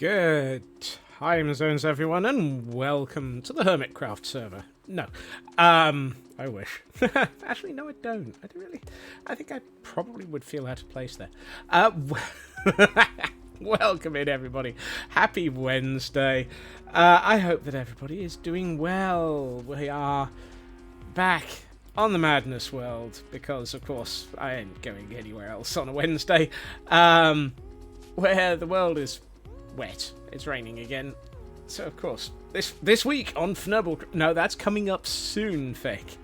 Good time zones, everyone, and welcome to the Hermitcraft server. No, I wish. Actually, no, I don't. I don't really. I think I probably would feel out of place there. Welcome in, everybody. Happy Wednesday. I hope that everybody is doing well. We are back on the Madness World because, of course, I ain't going anywhere else on a Wednesday. Where the world is wet. It's raining again. So, of course, this week on Fnubble... No, that's coming up soon, Fake.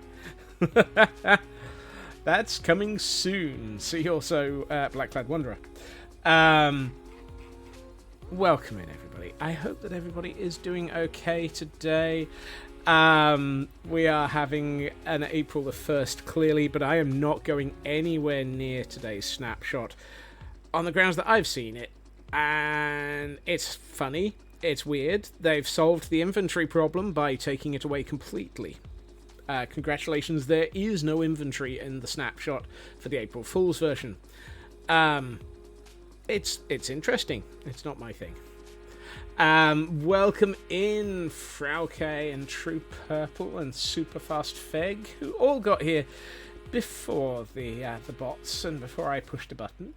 That's coming soon. See also Blackclad Wanderer. Welcome in, everybody. I hope that everybody is doing okay today. We are having an April the 1st, clearly, but I am not going anywhere near today's snapshot on the grounds that I've seen it. And it's funny, it's weird. They've solved the inventory problem by taking it away completely. Congratulations, there is no inventory in the snapshot for the April Fool's version. It's interesting. It's not my thing. Welcome in Frauke and True Purple and Superfast Feg, who all got here before the bots and before I pushed a button.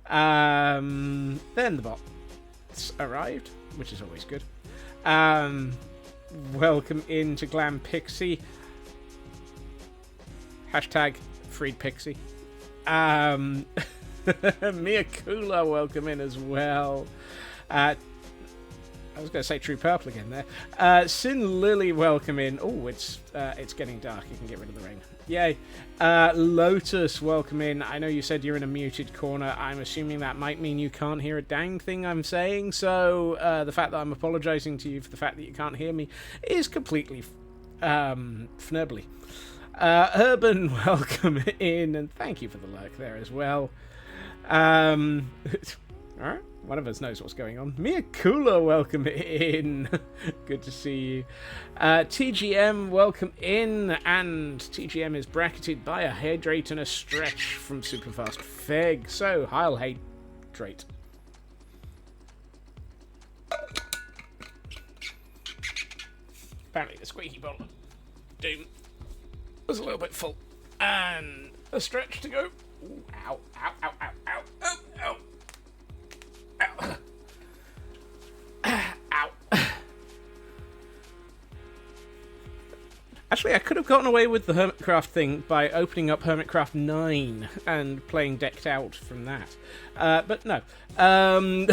Then the bots arrived, which is always good. Welcome into Glam Pixie. Hashtag freed Pixie. Mia Kula, welcome in as well. I was going to say True Purple again there. Sin Lily, welcome in. Oh, it's getting dark. You can get rid of the rain. Yay. Lotus, welcome in. I know you said you're in a muted corner. I'm assuming that might mean you can't hear a dang thing I'm saying. So the fact that I'm apologising to you for the fact that you can't hear me is completely fnurbly. Urban, welcome in. And thank you for the lurk there as well. Alright, one of us knows what's going on. Mia Kula, welcome in. Good to see you. TGM, welcome in. And TGM is bracketed by a hydrate and a stretch from Superfast Feg. So, I'll hydrate. Apparently the squeaky bottle of doom was a little bit full. And a stretch to go. Ooh, ow, ow, ow, ow, ow, ow, ow. Ow. Ow. Actually, I could have gotten away with the Hermitcraft thing by opening up Hermitcraft 9 and playing Decked Out from that. But no. I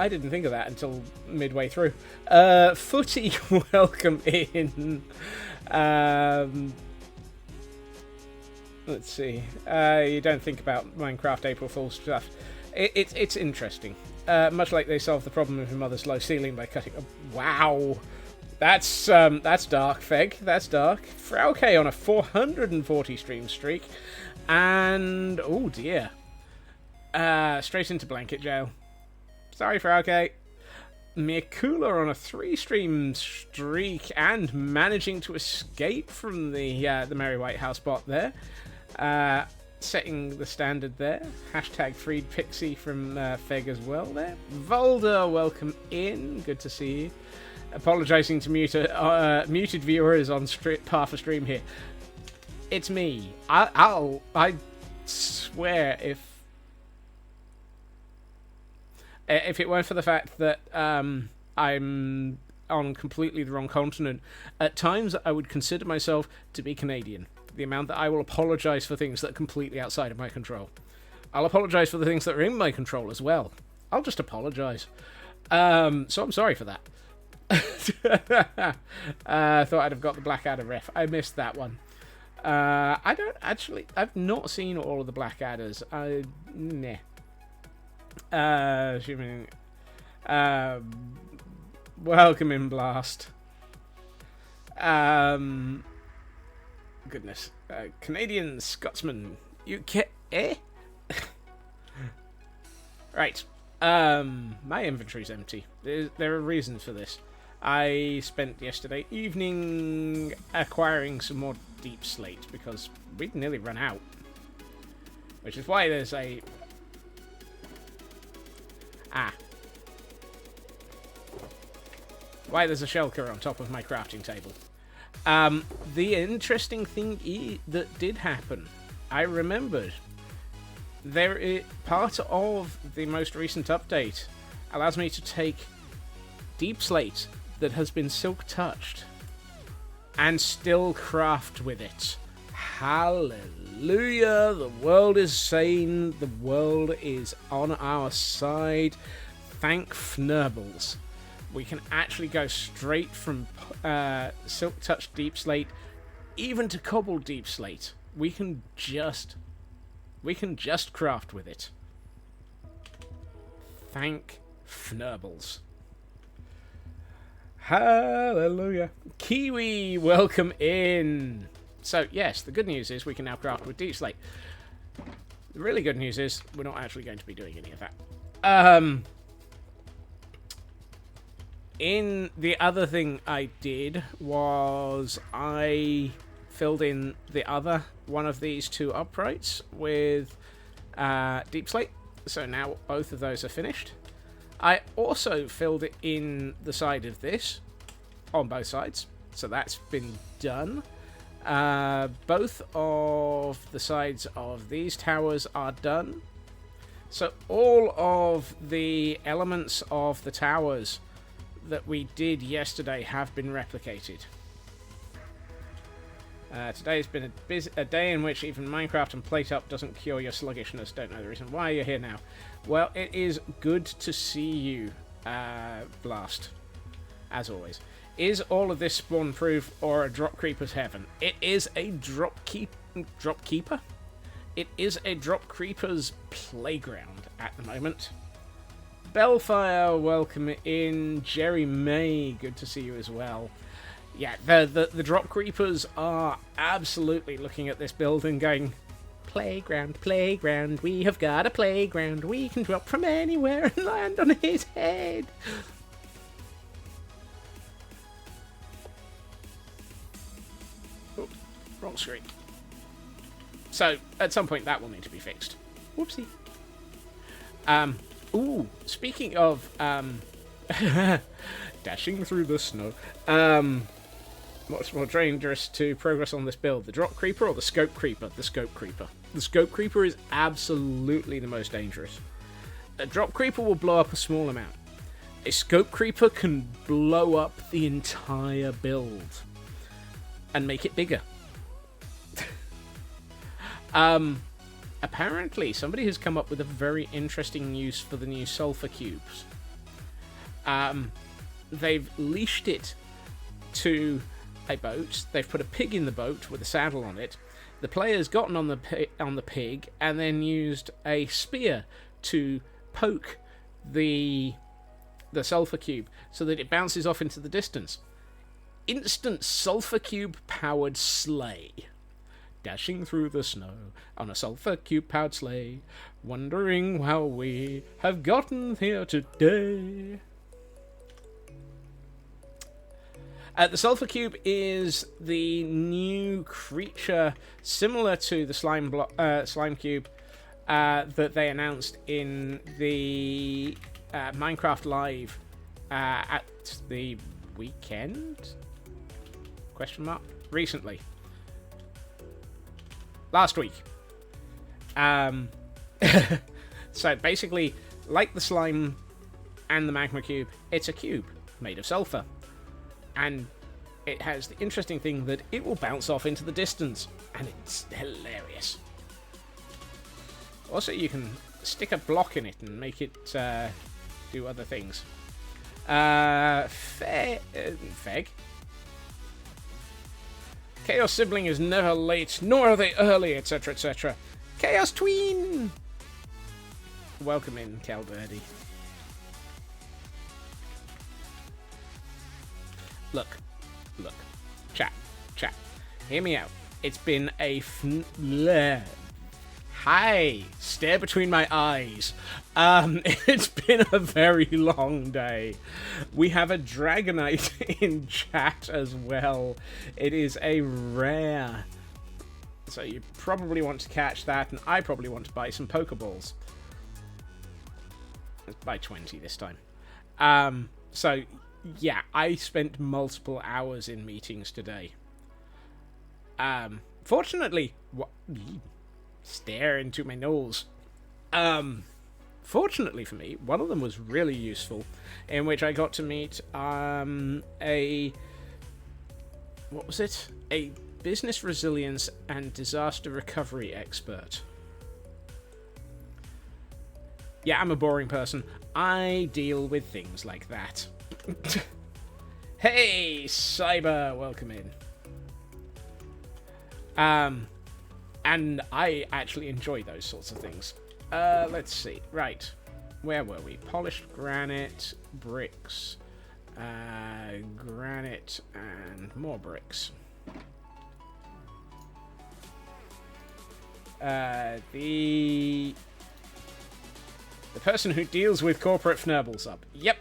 didn't think of that until midway through. Footy, welcome in. Let's see. You don't think about Minecraft April Fool's stuff. It's interesting. Much like they solved the problem of your mother's low ceiling by cutting. Wow, that's dark, Feg. That's dark. Frauke on a 440 stream streak, and oh dear, straight into blanket jail. Sorry, Frauke. Mikula on a 3-stream streak and managing to escape from the Merry White House bot there. Setting the standard there. Hashtag freed Pixie from Feg as well there. Volder, welcome in. Good to see you. Apologising to muted viewers on half a stream here. It's me. I swear if it weren't for the fact that I'm on completely the wrong continent, at times I would consider myself to be Canadian. The amount that I will apologise for things that are completely outside of my control. I'll apologise for the things that are in my control as well. I'll just apologise. So I'm sorry for that. Thought I'd have got the Blackadder ref. I missed that one. I've not seen all of the Blackadders. Nah. Welcome in, Blast. Goodness. Canadian, Scotsman, UK. Right. My inventory's empty. There are reasons for this. I spent yesterday evening acquiring some more deep slate because we'd nearly run out. Which is why there's a Ah. Why, there's a shulker on top of my crafting table. The interesting thing that did happen, I remembered. Part of the most recent update allows me to take deep slate that has been silk touched and still craft with it. Hallelujah! The world is sane. The world is on our side. Thank Fnurbles. We can actually go straight from silk touched deep slate, even to cobbled deep slate. We can just craft with it. Thank Fnurbles. Hallelujah. Kiwi, welcome in. So, yes, the good news is we can now craft with deep slate. The really good news is we're not actually going to be doing any of that. In the other thing I did was I filled in the other one of these two uprights with deep slate. So now both of those are finished. I also filled it in the side of this on both sides. So that's been done. Both of the sides of these towers are done. So all of the elements of the towers that we did yesterday have been replicated. Today's been a day in which even Minecraft and PlateUp doesn't cure your sluggishness. Don't know the reason why you're here now. Well, it is good to see you, Blast, as always. Is all of this spawn-proof or a drop creeper's heaven? It is a drop keeper? It is a drop creeper's playground at the moment. Bellfire, welcome in. Jerry May, good to see you as well. Yeah, the drop creepers are absolutely looking at this build and going, playground, playground, we have got a playground. We can drop from anywhere and land on his head. Oops, wrong screen. So, at some point that will need to be fixed. Whoopsie. Ooh, speaking of, dashing through the snow, much more dangerous to progress on this build, the drop creeper or the scope creeper? The scope creeper. The scope creeper is absolutely the most dangerous. A drop creeper will blow up a small amount. A scope creeper can blow up the entire build and make it bigger. Apparently, somebody has come up with a very interesting use for the new sulfur cubes. They've leashed it to a boat. They've put a pig in the boat with a saddle on it. The player's gotten on the pig and then used a spear to poke the sulfur cube so that it bounces off into the distance. Instant sulfur cube powered sleigh. Dashing through the snow on a sulfur cube-powered sleigh, wondering how we have gotten here today. The sulfur cube is the new creature similar to the slime cube that they announced in the Minecraft Live at the weekend? Question mark? Recently. Last week. So basically, like the slime and the magma cube, it's a cube made of sulfur. And it has the interesting thing that it will bounce off into the distance. And it's hilarious. Also, you can stick a block in it and make it do other things. Feg? Chaos Sibling is never late, nor are they early, etc., etc. Chaos Tween! Welcome in, Calverdi. Look. Chat. Hear me out. It's been a Hi! Stare between my eyes. It's been a very long day. We have a Dragonite in chat as well. It is a rare. So you probably want to catch that, and I probably want to buy some Pokeballs. by 20 this time. So, yeah, I spent multiple hours in meetings today. Fortunately, stare into my nose. Fortunately for me, one of them was really useful, in which I got to meet a business resilience and disaster recovery expert. Yeah, I'm a boring person. I deal with things like that. Hey, Cyber, welcome in. And I actually enjoy those sorts of things. Let's see. Right. Where were we? Polished granite, bricks, granite, and more bricks. The person who deals with corporate fnurbles up. Yep.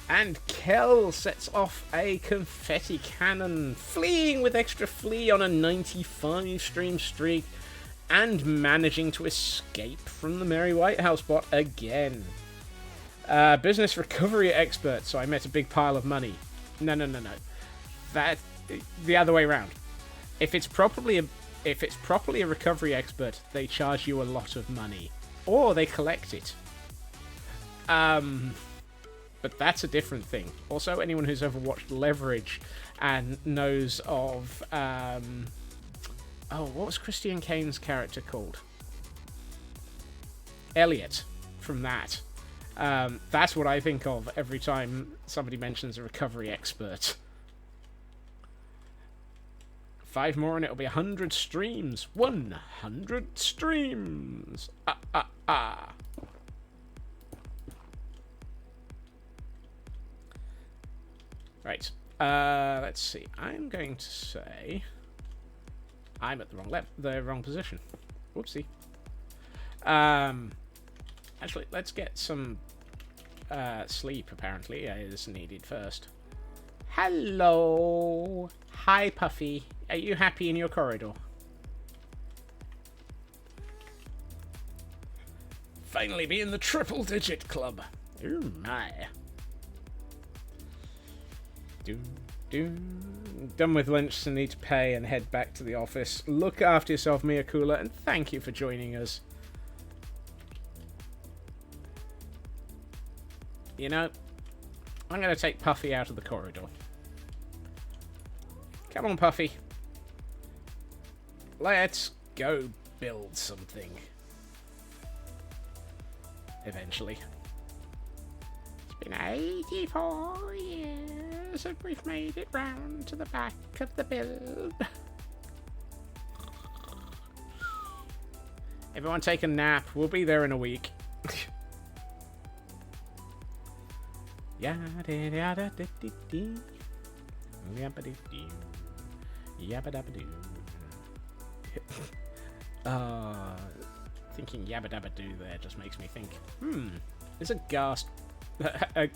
And Kel sets off a confetti cannon, fleeing with extra flee on a 95 stream streak, and managing to escape from the Mary Whitehouse bot again. Business recovery expert, so I met a big pile of money. No. That, the other way around. If it's properly a recovery expert, they charge you a lot of money. Or they collect it. But that's a different thing. Also, anyone who's ever watched Leverage and knows of... what was Christian Kane's character called? Elliot, from that. That's what I think of every time somebody mentions a recovery expert. 5 more and it'll be 100 streams. 100 streams! Right. Let's see. I'm going to say I'm at the wrong position. Whoopsie. Actually, let's get some sleep. Apparently, is needed first. Hello. Hi, Puffy. Are you happy in your corridor? Finally, be in the triple-digit club. Oh my. Done with lunch, so need to pay and head back to the office. Look after yourself, Miyakula, and thank you for joining us. You know, I'm going to take Puffy out of the corridor. Come on, Puffy. Let's go build something. Eventually. It's been 84 years and we've made it round to the back of the build. Everyone take a nap. We'll be there in a week. Thinking yabba dabba doo there just makes me think, there's a ghast. I'm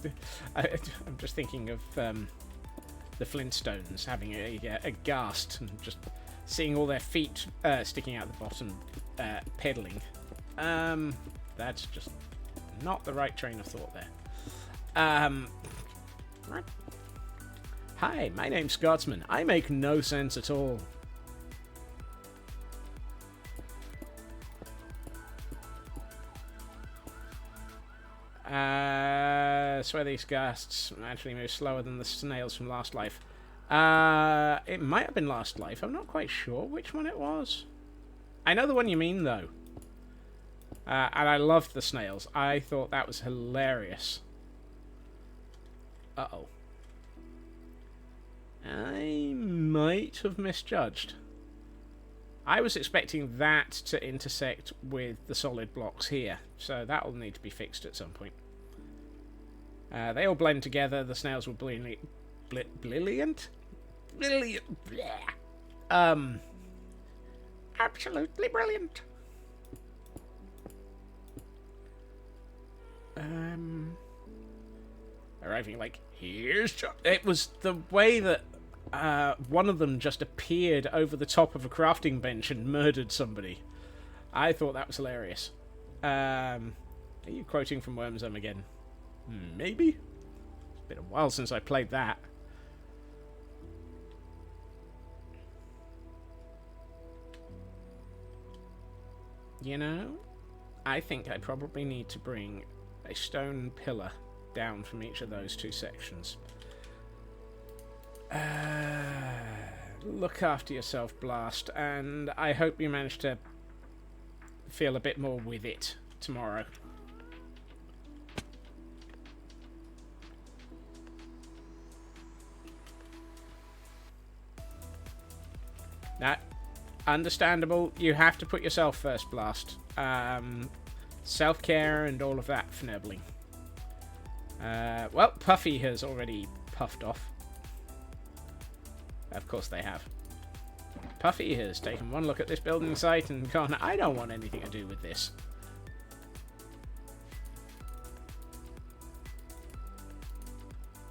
just thinking of the Flintstones having a ghast and just seeing all their feet sticking out the bottom, pedaling. That's just not the right train of thought there. Right. Hi, my name's Scotsman. I make no sense at all. Swear these ghasts actually move slower than the snails from Last Life. It might have been Last Life. I'm not quite sure which one it was. I know the one you mean, though. And I loved the snails. I thought that was hilarious. Uh-oh. I might have misjudged. I was expecting that to intersect with the solid blocks here, so that'll need to be fixed at some point. They all blend together. The snails were brilliant. Absolutely brilliant. Arriving like, here's Chuck. It was the way that one of them just appeared over the top of a crafting bench and murdered somebody. I thought that was hilarious. Are you quoting from Wormsome again? Maybe? It's been a while since I played that. You know, I think I probably need to bring a stone pillar down from each of those two sections. Look after yourself, Blast, and I hope you manage to feel a bit more with it tomorrow. That understandable. You have to put yourself first, Blast. Self-care and all of that fnibbling. Well, Puffy has already puffed off. Of course they have. Puffy has taken one look at this building site and gone, I don't want anything to do with this.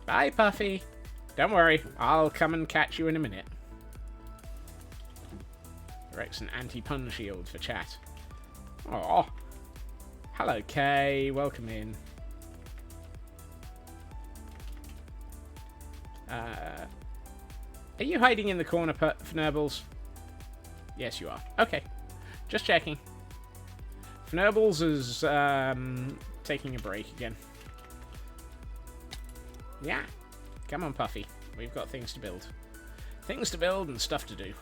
Bye, Puffy. Don't worry, I'll come and catch you in a minute. Erects an anti-pun shield for chat. Aww. Hello, Kay. Welcome in. Are you hiding in the corner, Fnurbles? Yes, you are. Okay. Just checking. Fnurbles is taking a break again. Yeah. Come on, Puffy. We've got things to build. Things to build and stuff to do.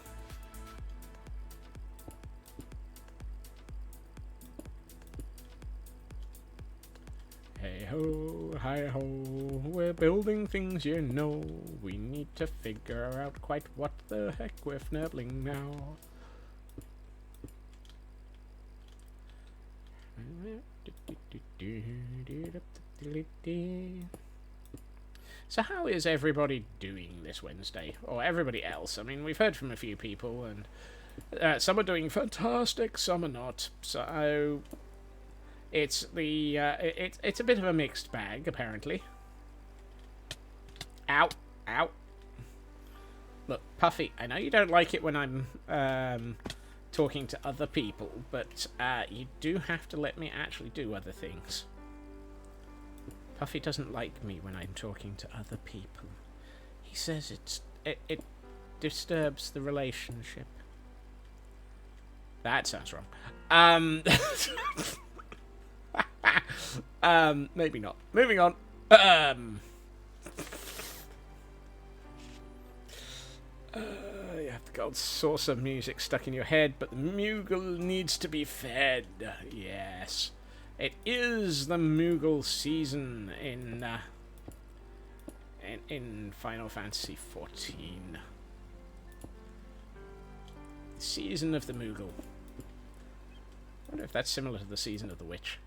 Hey ho, hi ho, we're building things, you know. We need to figure out quite what the heck we're fnibbling now. So how is everybody doing this Wednesday? Or everybody else? I mean, we've heard from a few people, and some are doing fantastic, some are not. So it's the it's a bit of a mixed bag, apparently. Ow, ow. Look, Puffy, I know you don't like it when I'm talking to other people, but you do have to let me actually do other things. Puffy doesn't like me when I'm talking to other people. He says it disturbs the relationship. That sounds wrong. Maybe not. Moving on. You have the gold saucer music stuck in your head, but the Moogle needs to be fed. Yes. It is the Moogle season in Final Fantasy XIV. Season of the Moogle. I wonder if that's similar to the season of the Witch.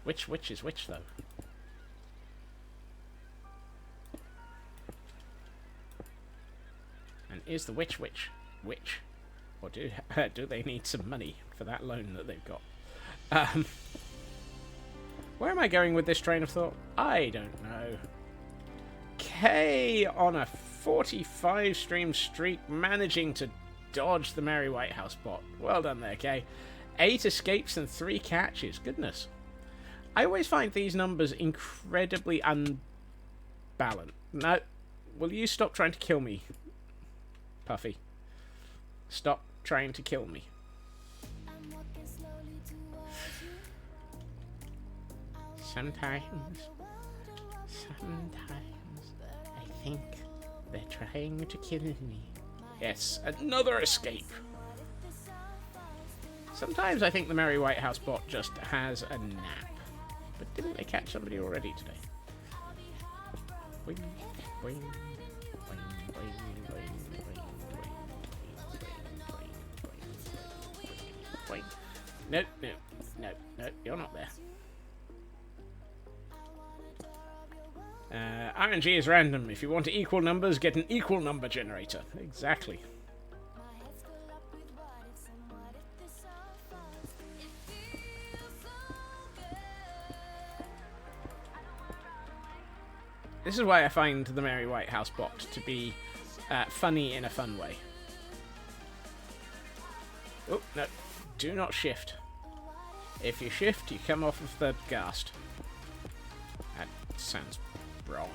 Which witch is which, though? And is the witch? Or do they need some money for that loan that they've got? Where am I going with this train of thought? I don't know. Kay on a 45 stream streak, managing to dodge the Merry White House bot. Well done there, Kay. 8 escapes and 3 catches. Goodness. I always find these numbers incredibly unbalanced. No. Will you stop trying to kill me, Puffy? Stop trying to kill me. Sometimes I think they're trying to kill me. Yes, another escape. Sometimes I think the Merry White House bot just has a nap. But didn't they catch somebody already today? Boing, boing, boing, boing, boing, boing, boing, boing, boing, boing. No, you're not there. RNG is random. If you want equal numbers, get an equal number generator. Exactly. This is why I find the Merry White House bot to be funny in a fun way. Oh, no. Do not shift. If you shift, you come off of the ghast. That sounds wrong.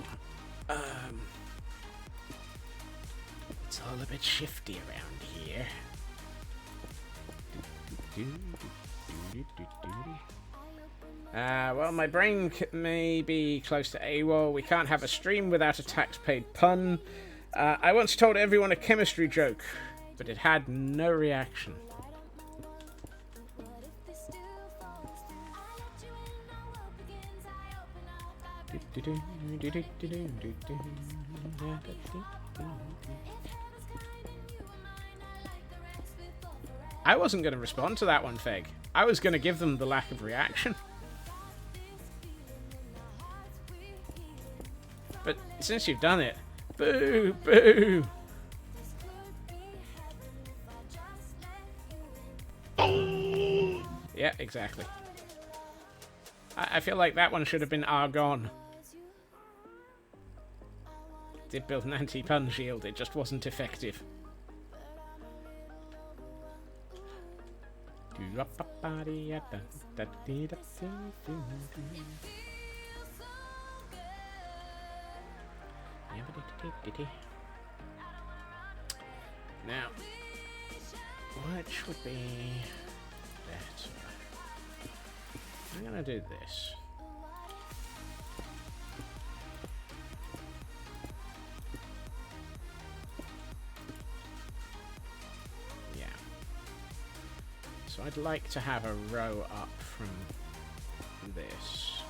It's all a bit shifty around here. Well, my brain may be close to AWOL. We can't have a stream without a tax-paid pun. I once told everyone a chemistry joke, but it had no reaction. I wasn't going to respond to that one, Feg. I was going to give them the lack of reaction. But since you've done it, boo, boo. Yeah, exactly. I feel like that one should have been Argon. Did build an anti-pun shield, it just wasn't effective. Now, which would be better? I'm gonna do this. Yeah. So I'd like to have a row up from this.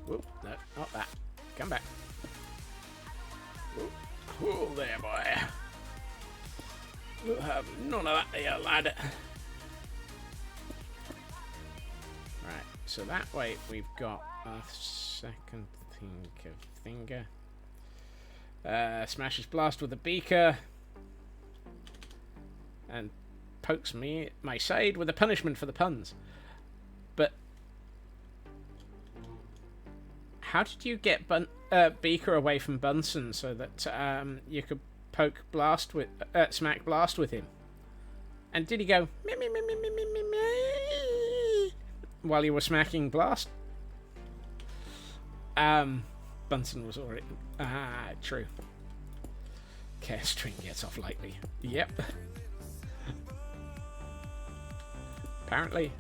Whoop, no, not that. Come back. Whoop. Cool there, boy. We'll have none of that here, lad. Right, so that way we've got a second finger. Smashes blast with a beaker. And pokes me my side with a punishment for the puns. But how did you get Beaker away from Bunsen so that you could poke Blast with smack Blast with him? And did he go me, me, me, me, me, me, me, me, while you were smacking Blast? Bunsen was already true. Care string gets off lightly. Yep. Apparently.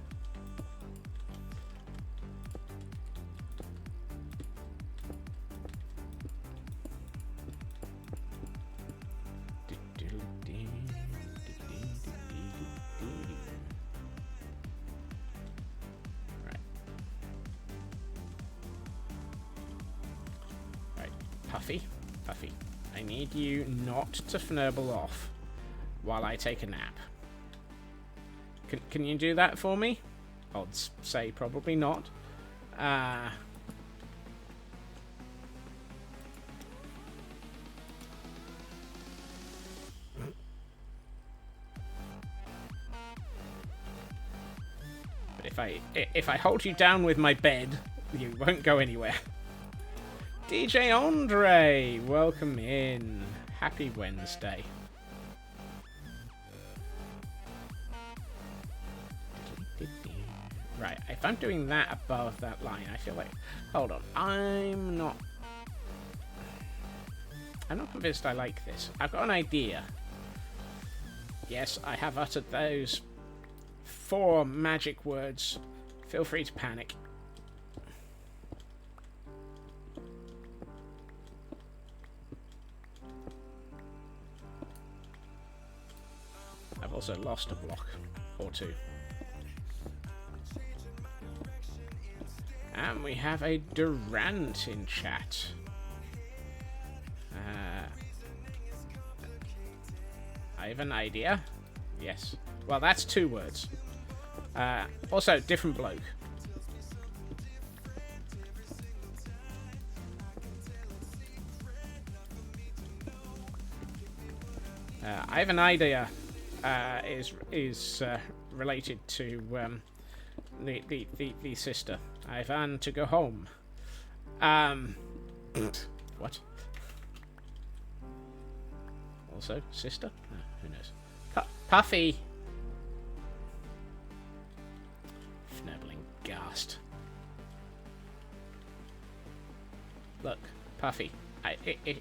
Right, Puffy, I need you not to fnurble off while I take a nap. Can you do that for me? Odds say probably not. But if I hold you down with my bed, you won't go anywhere. DJ Andre, welcome in. Happy Wednesday. Right, if I'm doing that above that line, I feel like... Hold on, I'm not convinced I like this. I've got an idea. Yes, I have uttered those 4 magic words. Feel free to panic. I've also lost a block or 2. And we have a Durant in chat. I have an idea. Yes. Well, that's 2 words. Also, different bloke. I have an idea. Is related to the sister. Ivan to go home. What? Also, sister? Who knows? Puffy! Look, Puffy.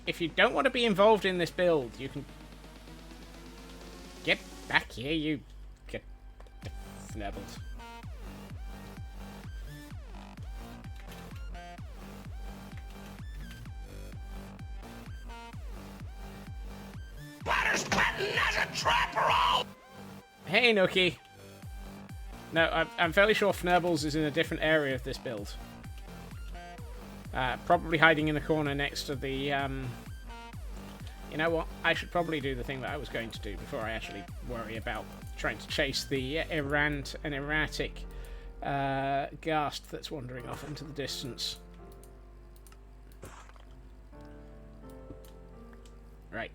If you don't want to be involved in this build, you can... Get back here, you... Get... Snubbles. Hey, Nookie. No, I'm fairly sure Fnurbles is in a different area of this build. Probably hiding in the corner next to the, You know what? I should probably do the thing that I was going to do before I actually worry about trying to chase the erratic ghast that's wandering off into the distance. Right.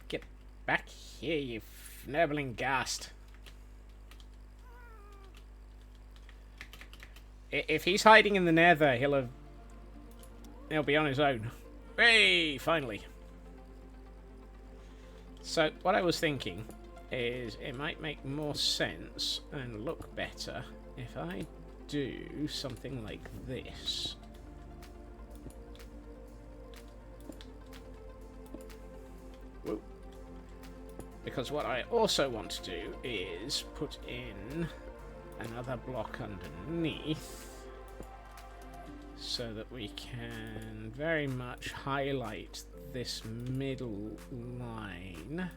Get back here, you fnurbling ghast. If he's hiding in the nether, he'll be on his own. Hey, finally. So, what I was thinking is it might make more sense and look better if I do something like this. Whoa. Because what I also want to do is put in another block underneath so that we can very much highlight this middle line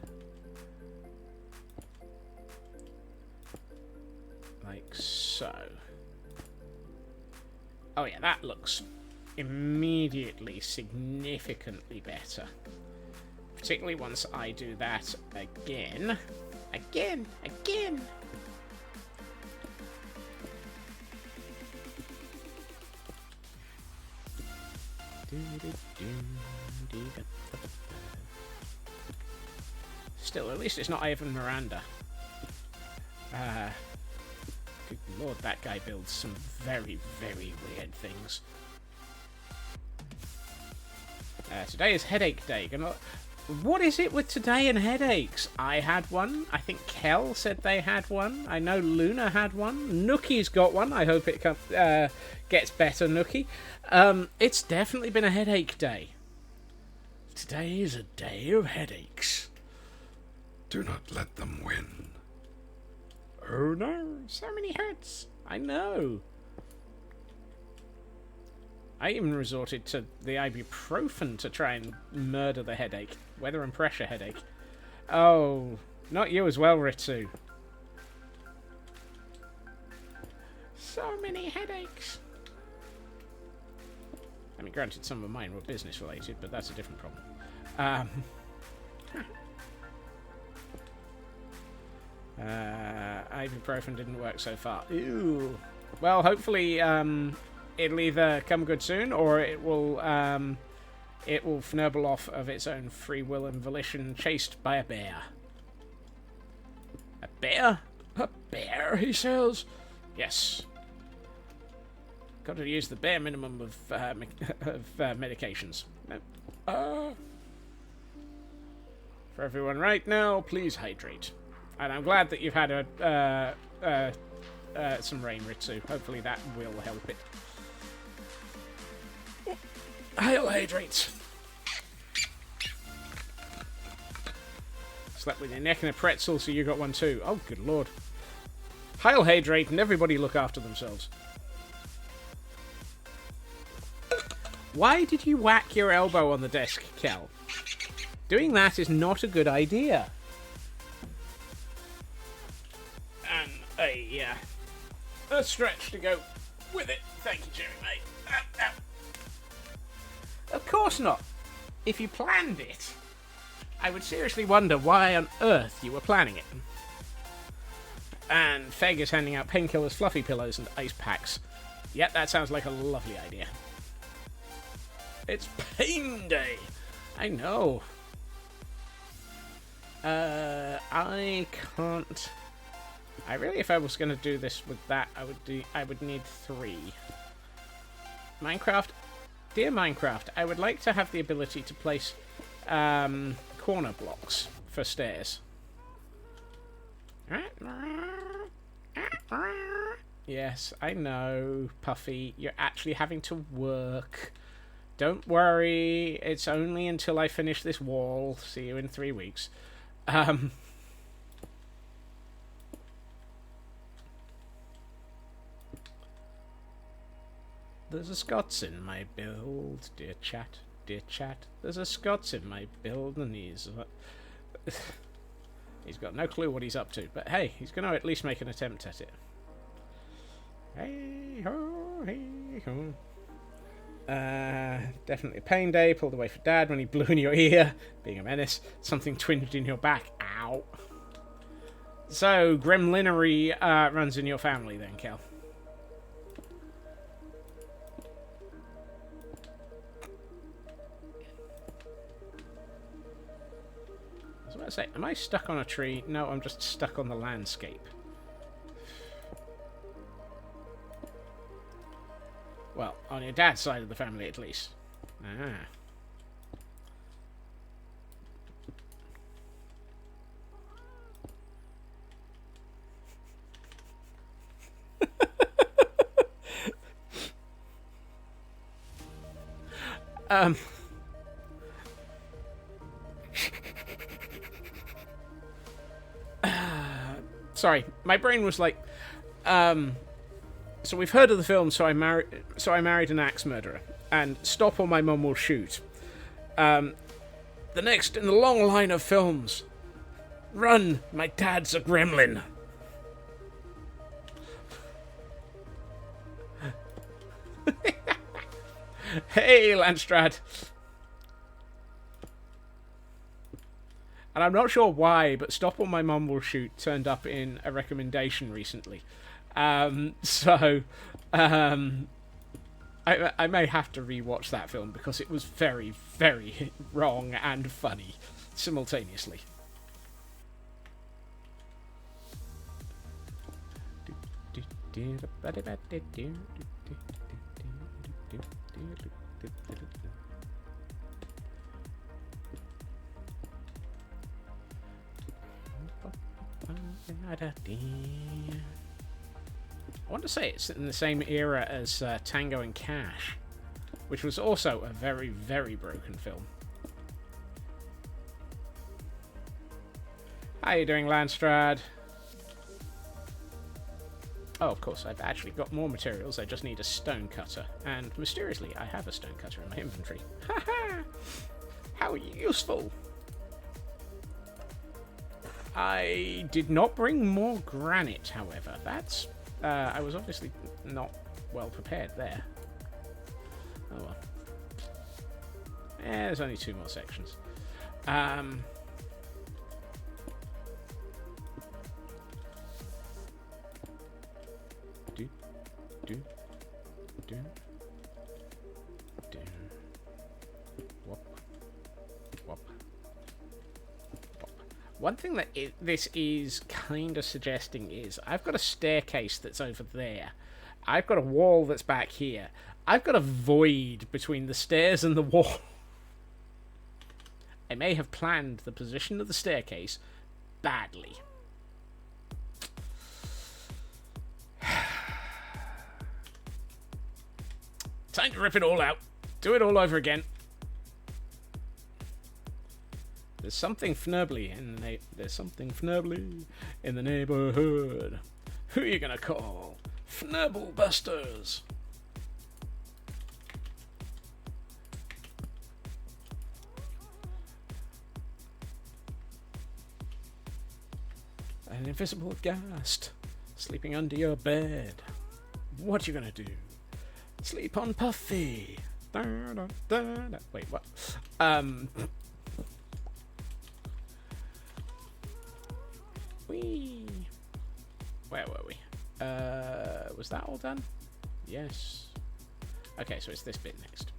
like so. Oh yeah, that looks immediately significantly better, particularly once I do that again. Still, at least it's not Ivan Miranda. Good lord, that guy builds some very, very weird things. Today is headache day. What is it with today and headaches? I had one. I think Kel said they had one. I know Luna had one. Nookie's got one. I hope it gets better, Nookie. It's definitely been a headache day. Today is a day of headaches. Do not let them win. Oh no, so many hurts. I know. I even resorted to the ibuprofen to try and murder the headache. Weather and pressure headache. Oh, not you as well, Ritsu. So many headaches. I mean, granted, some of mine were business related, but that's a different problem. Ibuprofen didn't work so far. Ew. Well, hopefully, it'll either come good soon, or it will fnurble off of its own free will and volition, chased by a bear. A bear? A bear, he says. Yes. Got to use the bare minimum of medications. For everyone right now, please hydrate. And I'm glad that you've had some rain, Ritsu. Hopefully that will help it. Hail hydrate. Slept with your neck in a pretzel, so you got one too. Oh, good lord. Hail hydrate, and everybody look after themselves. Why did you whack your elbow on the desk, Kel? Doing that is not a good idea. And a stretch to go with it. Thank you, Jerry, mate. Of course not. If you planned it, I would seriously wonder why on earth you were planning it. And Feg is handing out painkillers, fluffy pillows, and ice packs. Yep, that sounds like a lovely idea. It's pain day. I know. I can't. If I was going to do this with that, I would need 3. Minecraft, dear Minecraft, I would like to have the ability to place corner blocks for stairs. Yes, I know, Puffy. You're actually having to work. Don't worry. It's only until I finish this wall. See you in 3 weeks. Um, There's a Scots in my build, dear chat. Dear chat. There's a Scots in my build, and he's got no clue what he's up to. But hey, he's going to at least make an attempt at it. Hey ho, hey ho. Definitely a pain day. Pulled away for Dad when he blew in your ear, being a menace. Something twinged in your back. Ow. So, gremlinery runs in your family then, Kel. I was about to say, am I stuck on a tree? No, I'm just stuck on the landscape. Well, on your dad's side of the family, at least. Ah. Sorry, my brain was like, so we've heard of the film, so I married an axe murderer, and Stop or My Mum Will Shoot. The next in the long line of films. Run, my dad's a gremlin. Hey, Landstrad. And I'm not sure why, but Stop or My Mum Will Shoot turned up in a recommendation recently. I may have to rewatch that film because it was very, very wrong and funny simultaneously. I want to say it's in the same era as Tango and Cash, which was also a very, very broken film. How you doing, Landstrad? Oh, of course, I've actually got more materials. I just need a stone cutter. And mysteriously, I have a stone cutter in my inventory. Haha! How useful! I did not bring more granite, however. That's... I was obviously not well prepared there. Oh well. There's only 2 more sections. One thing that this is kind of suggesting is I've got a staircase that's over there. I've got a wall that's back here. I've got a void between the stairs and the wall. I may have planned the position of the staircase badly. Time to rip it all out. Do it all over again. There's something fnurbly in the neighborhood. Who are you gonna call? Fnurble Busters. An invisible ghast sleeping under your bed. What you gonna do? Sleep on Puffy. Da, da, da, da. Wait, what? Whee. Where were we? Was that all done? Yes. Okay, so it's this bit next.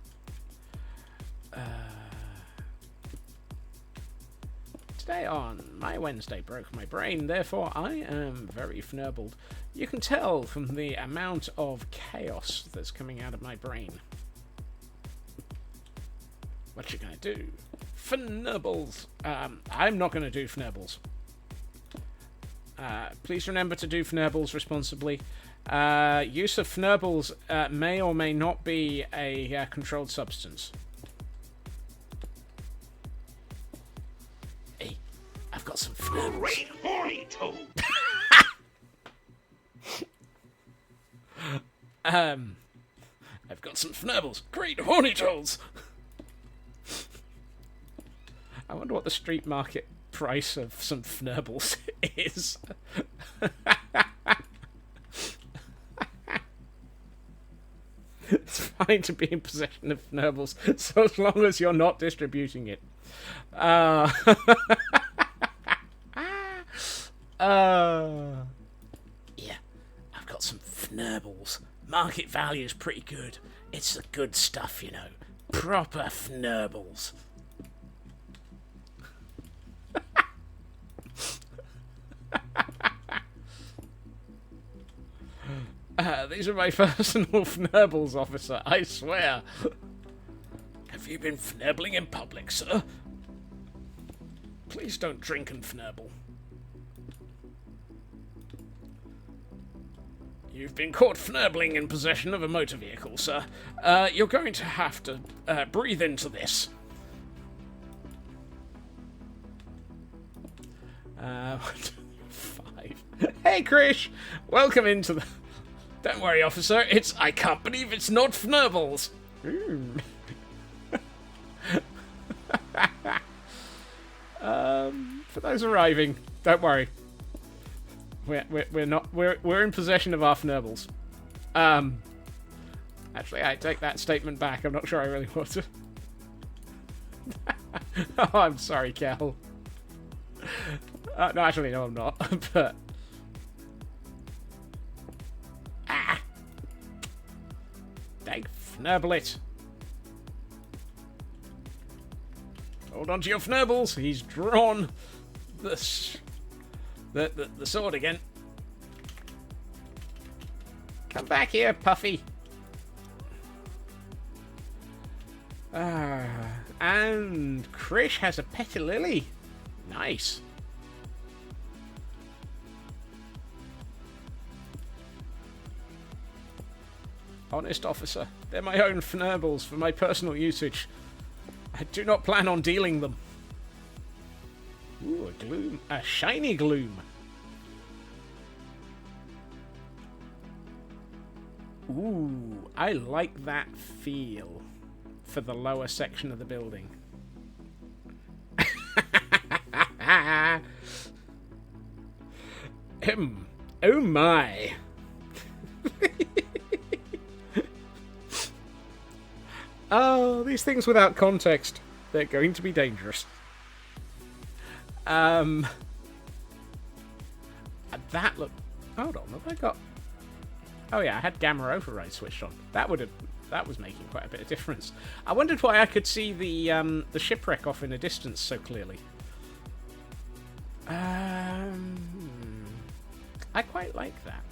Today on my Wednesday broke my brain, therefore I am very fnurbled. You can tell from the amount of chaos that's coming out of my brain. What you gonna do? Fnurbles! I'm not gonna do fnurbles. Please remember to do fnurbles responsibly. Use of fnurbles may or may not be a controlled substance. Hey, I've got some fnurbles. Great horny toad. I've got some fnurbles. Great horny toads. I wonder what the street market price of some fnurbles is. It's fine to be in possession of fnurbles, so as long as you're not distributing it. Yeah, I've got some fnurbles. Market value's pretty good. It's the good stuff, you know. Proper fnurbles. These are my personal fnurbles, officer, I swear. Have you been fnurbling in public, sir? Please don't drink and fnurble. You've been caught fnurbling in possession of a motor vehicle, sir. You're going to have to breathe into this. 5. Hey, Krish! Welcome into the... Don't worry, officer. I can't believe it's not fnurbles. For those arriving, don't worry. We're in possession of our fnurbles. Actually, I take that statement back. I'm not sure I really want to. Oh, I'm sorry, Cal. No, actually, no, I'm not. But Dag fnurble it. Hold on to your fnurbles. He's drawn the sword again. Come back here, Puffy. And Krish has a petililly. Nice. Honest officer, they're my own fnurbles for my personal usage. I do not plan on dealing them. Ooh, a gloom. A shiny gloom. Ooh, I like that feel for the lower section of the building. Oh my. Oh, these things without context, they're going to be dangerous. That look... Hold on, have I got... Oh yeah, I had gamma override switched on. That was making quite a bit of difference. I wondered why I could see the shipwreck off in a distance so clearly. I quite like that.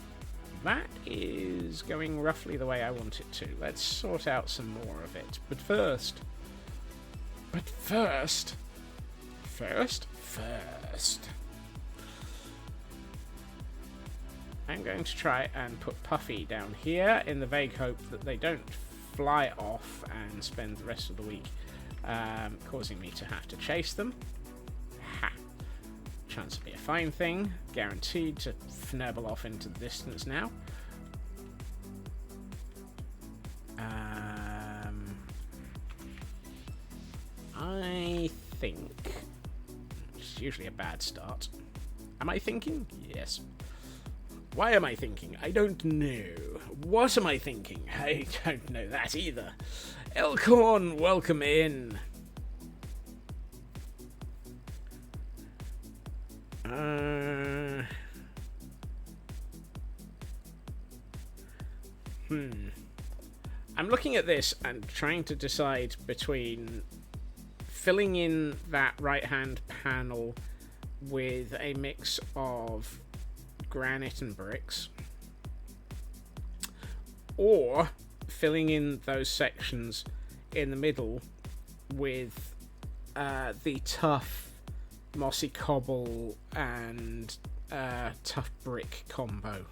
That is going roughly the way I want it to. Let's sort out some more of it. But first... I'm going to try and put Puffy down here in the vague hope that they don't fly off and spend the rest of the week causing me to have to chase them. Ha! Chance to be a fine thing. Guaranteed to fnurble off into the distance now. I think... It's usually a bad start. Am I thinking? Yes. Why am I thinking? I don't know. What am I thinking? I don't know that either. Elkhorn, welcome in. I'm looking at this and trying to decide between filling in that right-hand panel with a mix of granite and bricks, or filling in those sections in the middle with the tough mossy cobble and tough brick combo.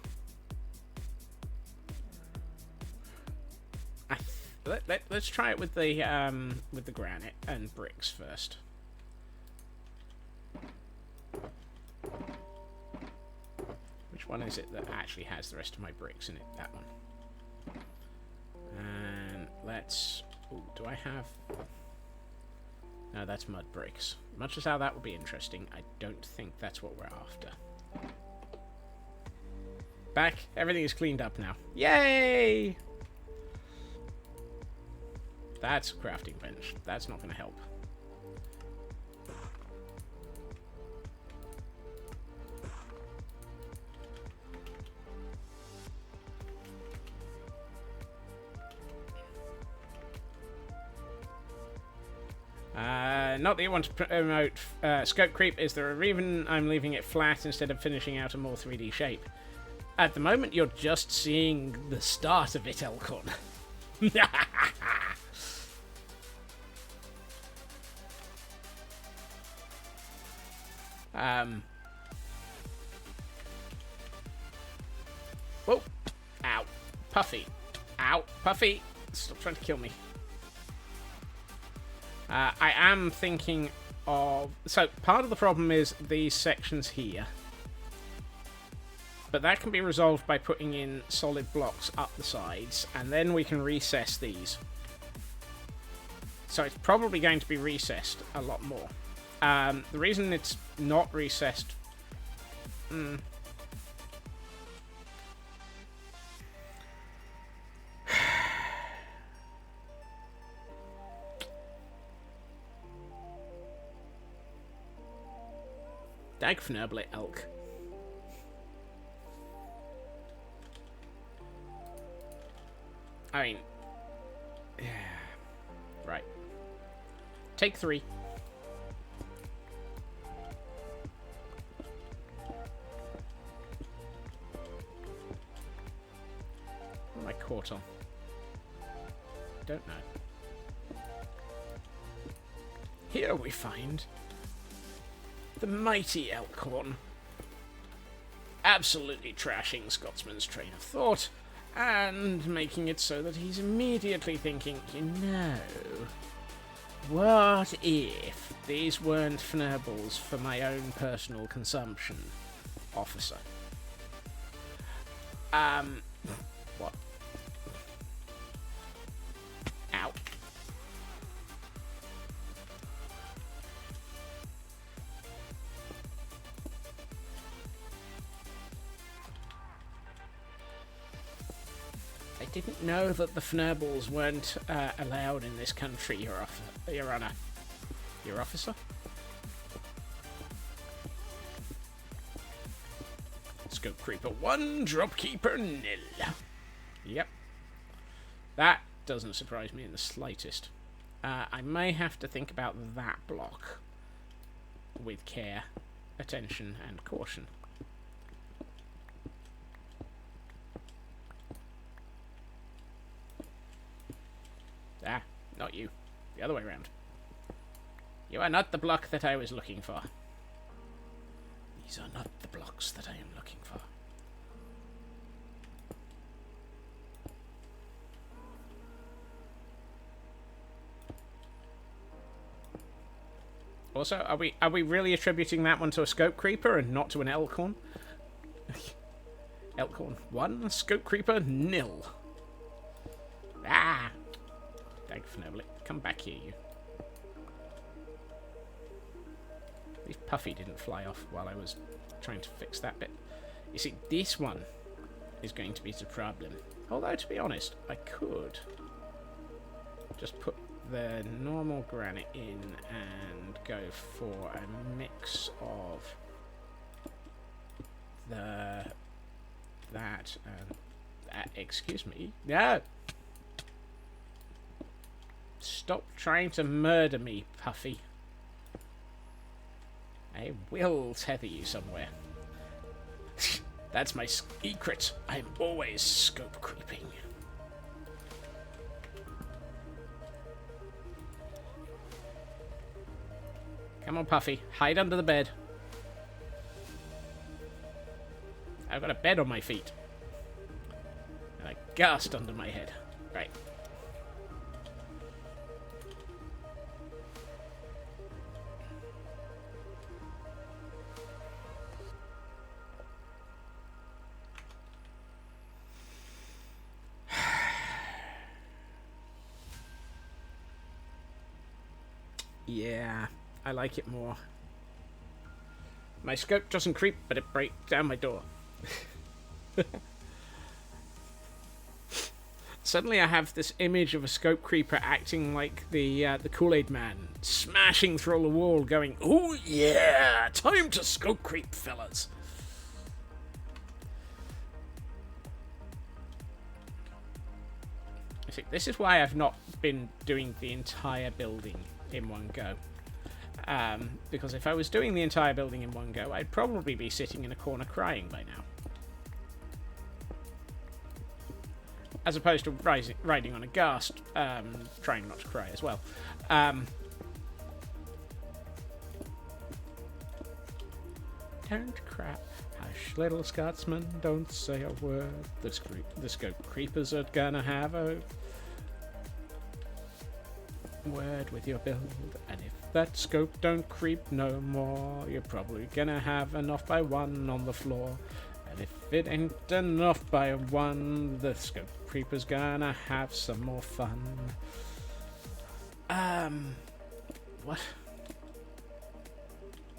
Let's try it with the granite and bricks first. Which one is it that actually has the rest of my bricks in it? That one. And let's... Ooh, do I have... No, that's mud bricks. Much as how that would be interesting, I don't think that's what we're after. Back. Everything is cleaned up now. Yay! That's a crafting bench. That's not going to help. Not that you want to promote scope creep. Is there a reason I'm leaving it flat instead of finishing out a more 3D shape? At the moment, you're just seeing the start of it, Elkhorn. Whoa. Ow. Puffy. Ow. Puffy. Stop trying to kill me. I am thinking of... So, part of the problem is these sections here. But that can be resolved by putting in solid blocks up the sides, and then we can recess these. So it's probably going to be recessed a lot more. The reason it's not recessed... Dagfnurble elk. I mean... Yeah. Right. Take 3. What am I caught on? Don't know. Here we find... the mighty Elkhorn. Absolutely trashing Scotsman's train of thought, and making it so that he's immediately thinking, you know, what if these weren't fnurbles for my own personal consumption, officer? What? Ow. I didn't know that the fnurbles weren't allowed in this country, Your Honor. Your officer? Scope Creeper 1, Dropkeeper 0. Yep. That doesn't surprise me in the slightest. I may have to think about that block with care, attention, and caution. Ah, not you. The other way around. You are not the block that I was looking for. These are not the blocks that I am looking for. Also, are we really attributing that one to a scope creeper and not to an Elkhorn? Elkhorn 1, scope creeper 0. Ah! Dagfnurble, come back here, you. At least Puffy didn't fly off while I was trying to fix that bit. You see, this one is going to be the problem. Although, to be honest, I could just put the normal granite in and go for a mix of that and that. Excuse me. No! Stop trying to murder me, Puffy. I will tether you somewhere. That's my secret. I'm always scope creeping. Come on, Puffy. Hide under the bed. I've got a bed on my feet. And a ghast under my head. Right. Yeah, I like it more. My scope doesn't creep, but it breaks down my door. Suddenly I have this image of a scope creeper acting like the Kool-Aid man, smashing through the wall, going, "Oh yeah, time to scope creep, fellas." I think this is why I've not been doing the entire building in one go. Because if I was doing the entire building in one go, I'd probably be sitting in a corner crying by now. As opposed to riding on a ghast, trying not to cry as well. Don't cry, hush, little Scotsman, don't say a word. The scope creepers are gonna have a word with your build, and if that scope don't creep no more, you're probably gonna have an off by one on the floor. And if it ain't an off by one, the scope creeper's gonna have some more fun. What?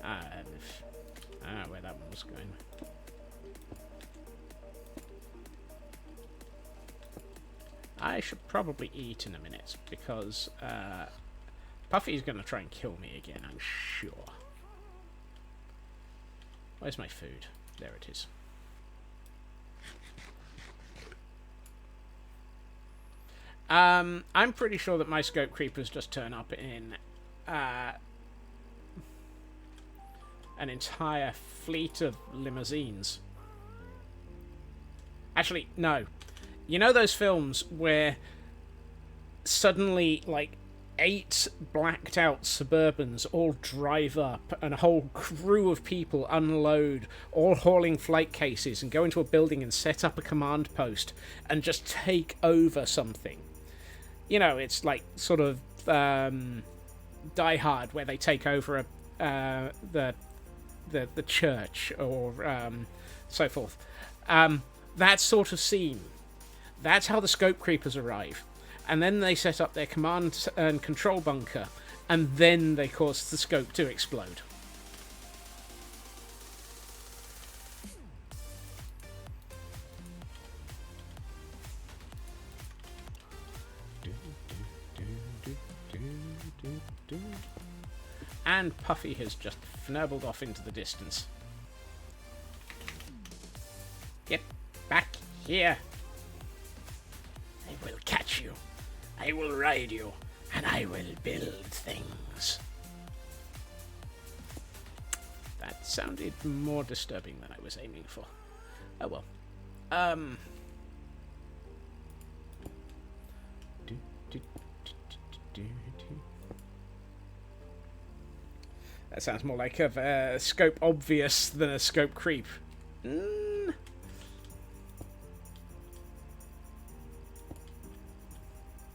I don't know where that one was going. I should probably eat in a minute, because Puffy's going to try and kill me again, I'm sure. Where's my food? There it is. I'm pretty sure that my scope creepers just turn up in an entire fleet of limousines. Actually, no. You know those films where suddenly, like, 8 blacked out Suburbans all drive up and a whole crew of people unload, all hauling flight cases, and go into a building and set up a command post and just take over something? You know, it's like sort of Die Hard, where they take over the church or so forth. That sort of scene. That's how the scope creepers arrive. And then they set up their command and control bunker, and then they cause the scope to explode. And Puffy has just fnurbled off into the distance. Get back here! I will catch you. I will ride you. And I will build things. That sounded more disturbing than I was aiming for. Oh well. That sounds more like a scope obvious than a scope creep.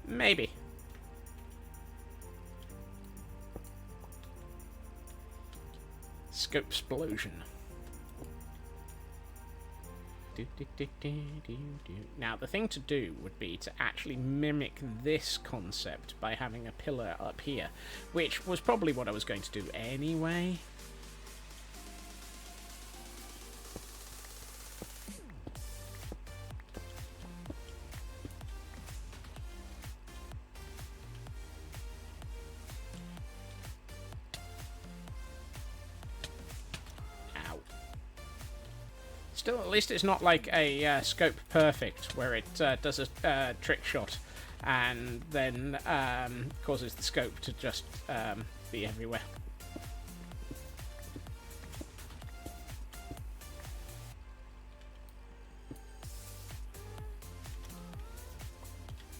Maybe. Scope explosion. Now, the thing to do would be to actually mimic this concept by having a pillar up here, which was probably what I was going to do anyway. Still, at least it's not like a scope perfect, where it does a trick shot and then causes the scope to just be everywhere.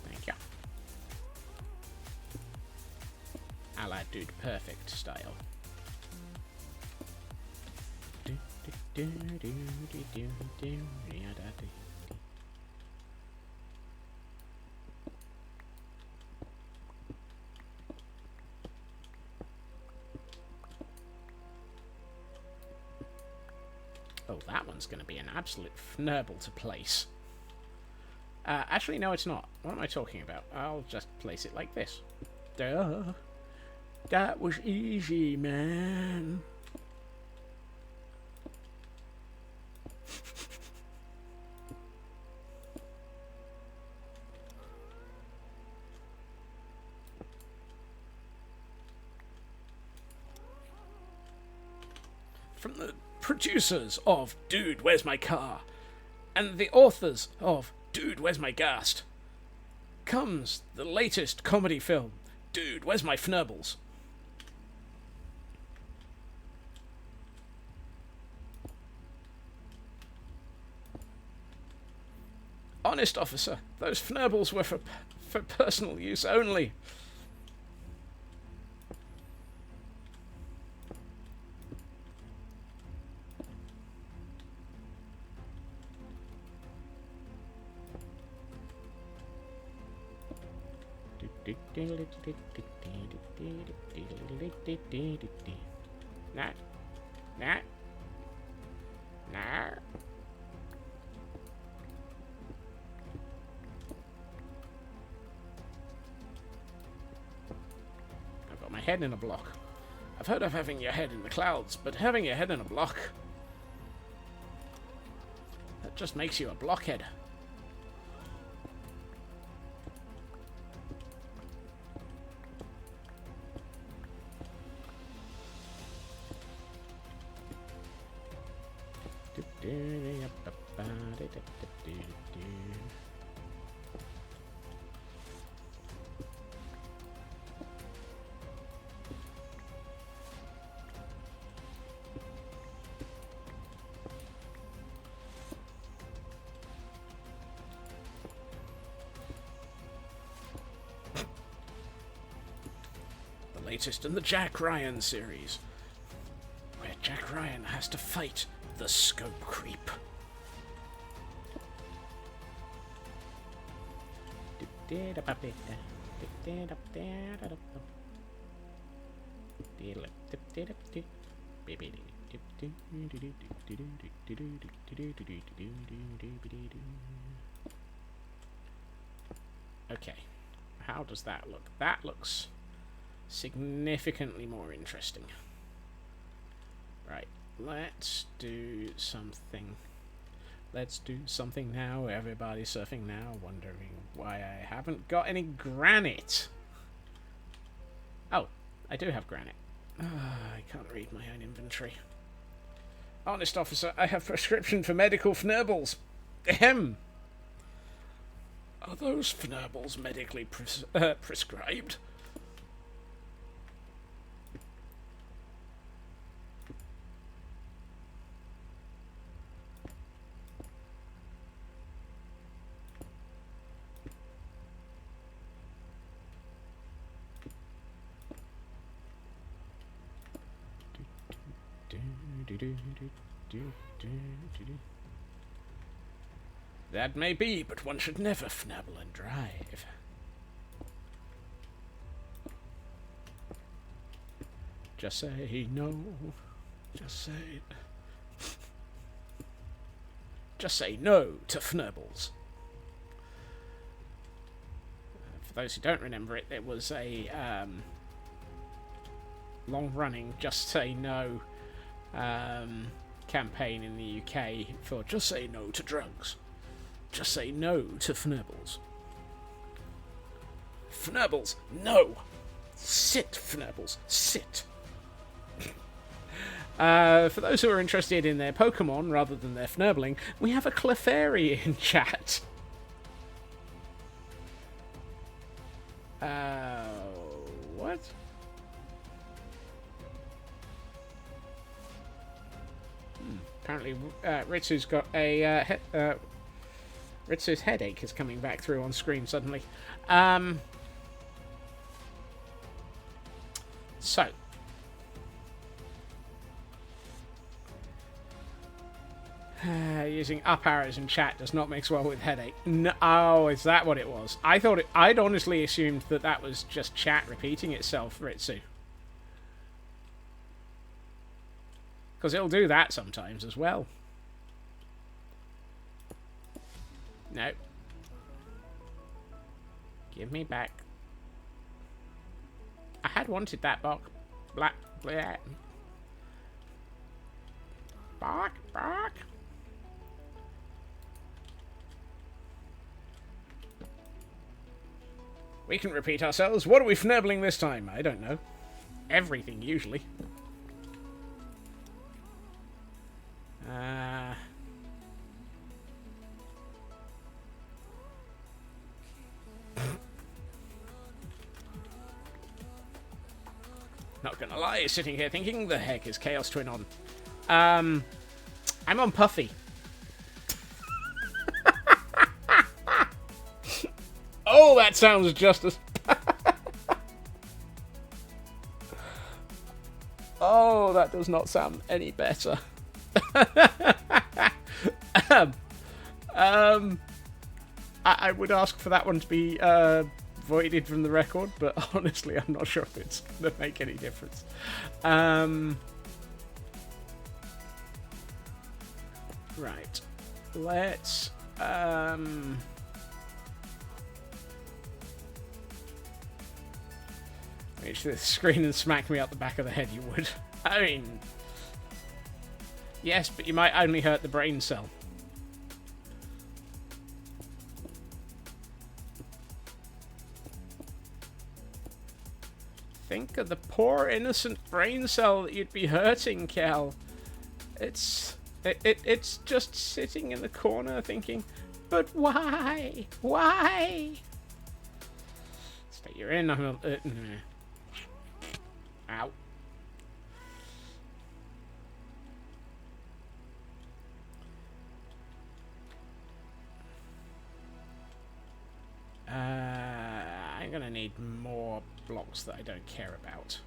Thank you. A la Dude Perfect style. Oh, that one's going to be an absolute fnurble to place. Actually, no, it's not. What am I talking about? I'll just place it like this. Duh. That was easy, man. From the producers of Dude, Where's My Car? And the authors of Dude, Where's My Ghast? Comes the latest comedy film, Dude, Where's My Fnurbles? Honest officer, those Fnurbles were for personal use only. Nah. Nah. Nah. I've got my head in a block. I've heard of having your head in the clouds, but having your head in a block... that just makes you a blockhead. The latest in the Jack Ryan series, where Jack Ryan has to fight the scope creep. Okay, how does that look? That looks significantly more interesting. Right, let's do something. Let's do something now. Everybody's surfing now, wondering why I haven't got any granite. Oh, I do have granite. I can't read my own inventory. Honest officer, I have prescription for medical Fnurbles. Ahem. Are those Fnurbles medically prescribed? That may be, but one should never fnabble and drive. Just say no. Just say... just say no to Fnurbles. For those who don't remember it, it was a long-running Just Say No campaign in the UK for Just Say No to Drugs. Just say no to Fnurbles. Fnurbles, no! Sit, Fnurbles, sit! For those who are interested in their Pokemon rather than their Fnurbling, we have a Clefairy in chat. What? Apparently, Ritsu's got a... Ritsu's headache is coming back through on screen suddenly. So. Using up arrows in chat does not mix well with headache. No, oh, is that what it was? I'd honestly assumed that that was just chat repeating itself, Ritsu. Because it'll do that sometimes as well. No. Give me back. I had wanted that bark. Black. Bleh. Bark. Bark. We can repeat ourselves. What are we fnirbling this time? I don't know. Everything, usually. Not gonna lie, sitting here thinking, the heck is Chaos Twin on? I'm on Puffy. Oh, that sounds just as... Oh, that does not sound any better. I would ask for that one to be voided from the record, but honestly, I'm not sure if it's going to make any difference. Right. Let's... reach this screen and smack me up the back of the head, you would. I mean... Yes, but you might only hurt the brain cell. Think of the poor innocent brain cell that you'd be hurting, Cal. It's just sitting in the corner thinking, but why? Why? Stay you're in. I'm ow. I'm gonna need more blocks that I don't care about.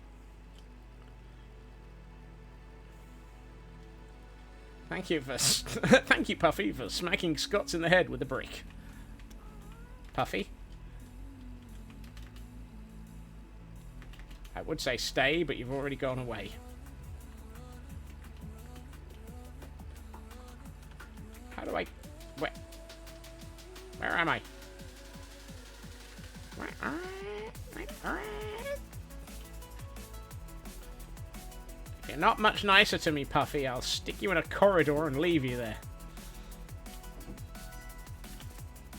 Thank you for thank you, Puffy, for smacking Scots in the head with a brick. Puffy? I would say stay, but you've already gone away. How do I... Where am I? If you're not much nicer to me, Puffy, I'll stick you in a corridor and leave you there.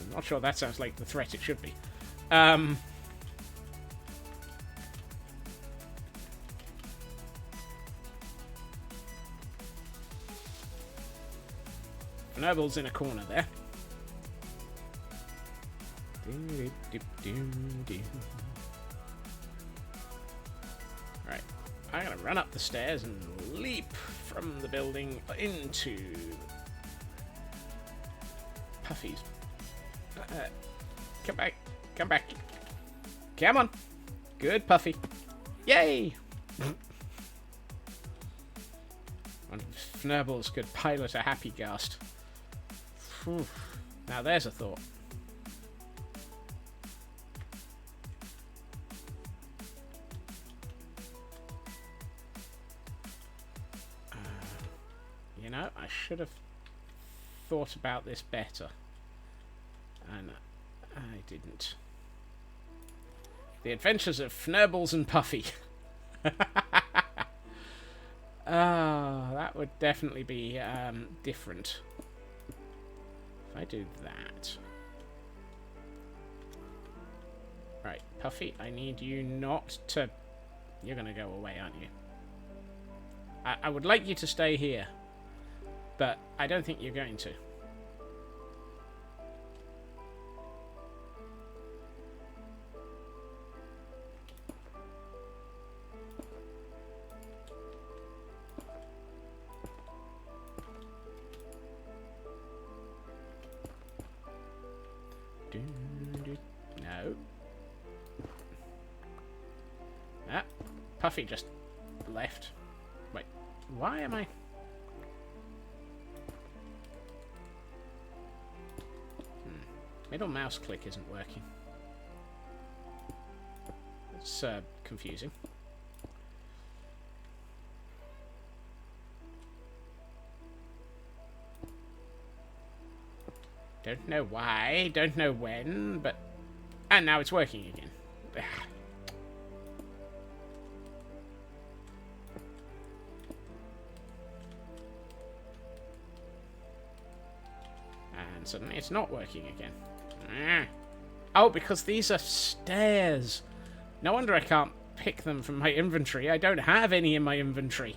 I'm not sure that sounds like the threat it should be. Noble's in a corner there. Right, I'm gonna run up the stairs and leap from the building into Puffy's. Come back, come back. Come on. Good, Puffy. Yay! One of Fnurbles could pilot a happy ghast. Whew. Now there's a thought. You know, I should have thought about this better. And I didn't. The Adventures of Fnurbles and Puffy. That would definitely be different. If I do that. Right, Puffy, I need you not to... You're going to go away, aren't you? I would like you to stay here. But I don't think you're going to. No. Ah, Puffy just left. Wait, why am I... Middle mouse click isn't working. It's confusing. Don't know why, don't know when, but... And now it's working again. suddenly it's not working again. Oh, because these are stairs. No wonder I can't pick them from my inventory. I don't have any in my inventory.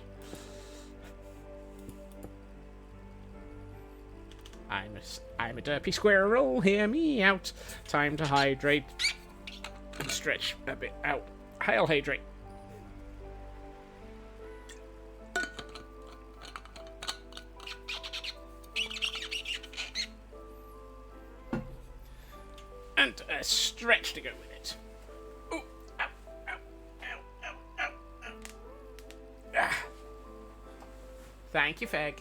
I'm a derpy squirrel. Hear me out. Time to hydrate and stretch a bit out. I'll hydrate. And a stretch to go with it. Ooh, ow, ow, ow, ow, ow, ow. Ah. Thank you, Feg.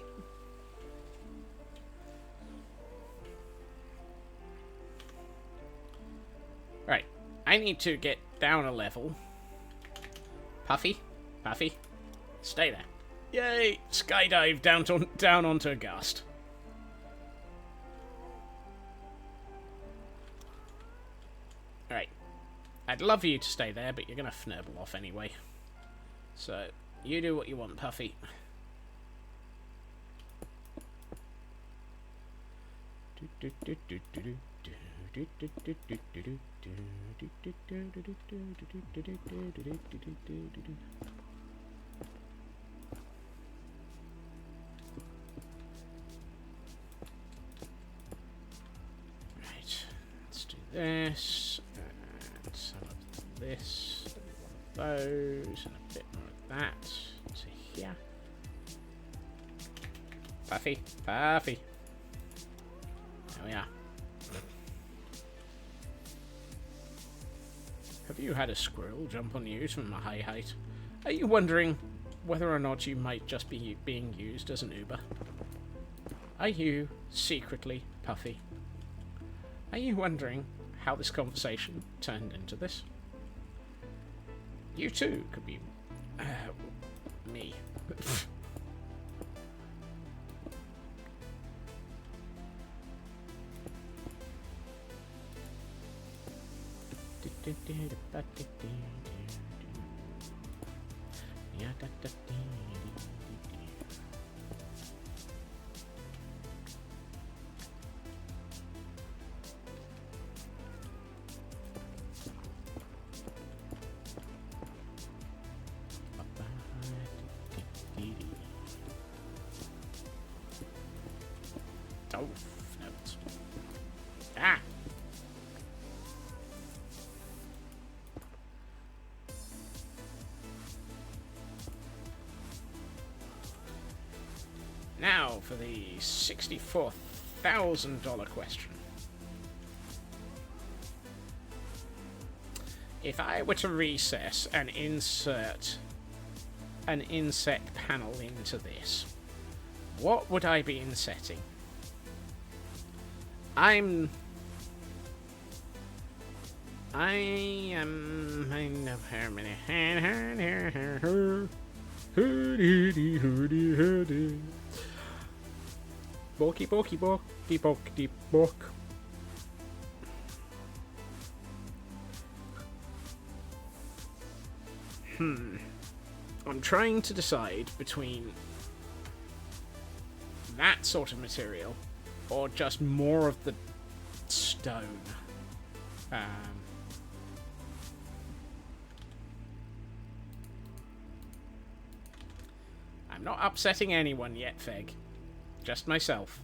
Right, I need to get down a level. Puffy, Puffy, stay there. Yay! Skydive down onto a ghast. Alright. I'd love you to stay there, but you're going to fnurble off anyway. So, you do what you want, Puffy. Right, let's do this. And some of this. One of those, and a bit more of that. To here. Puffy, Puffy. There we are. Have you had a squirrel jump on you from a high height? Are you wondering whether or not you might just be being used as an Uber? Are you secretly Puffy? Are you wondering how this conversation turned into this? You too could be me. Oh, notes. Ah! Now for the $64,000 question. If I were to recess and insert an inset panel into this, what would I be insetting? I know how many. Borky, borky, borky, borky, bork. I'm trying to decide between that sort of material or just more of the stone. I'm not upsetting anyone yet, Feg. Just myself.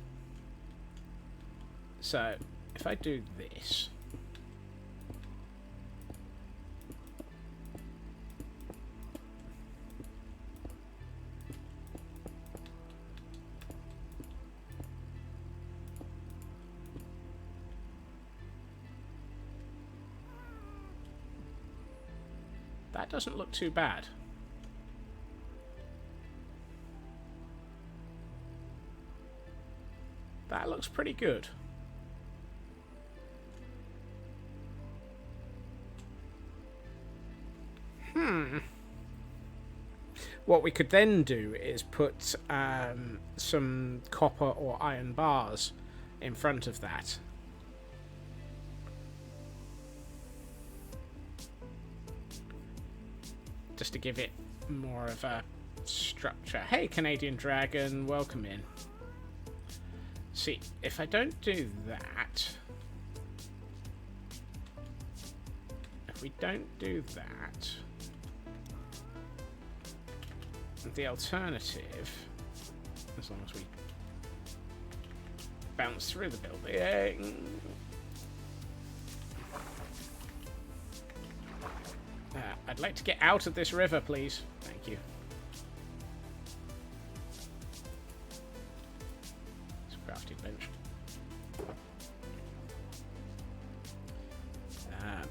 So, if I do this... That doesn't look too bad. That looks pretty good. What we could then do is put some copper or iron bars in front of that. Just to give it more of a structure. Hey, Canadian Dragon, welcome in. See, if I don't do that... If we don't do that... The alternative, as long as we bounce through the building... I'd like to get out of this river, please. Thank you. It's a crafting bench.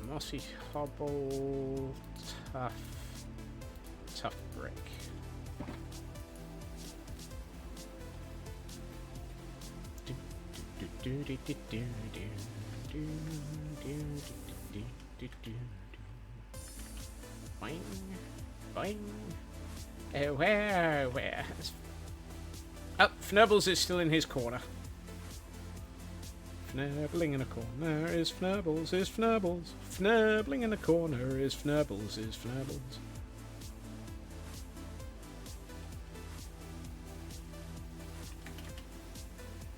Mossy hobble, tough brick. Boing, boing. Where? Oh, Fnurbles is still in his corner. Fnurbling in a corner is Fnurbles, is Fnurbles. Fnurbling in a corner is Fnurbles, is Fnurbles.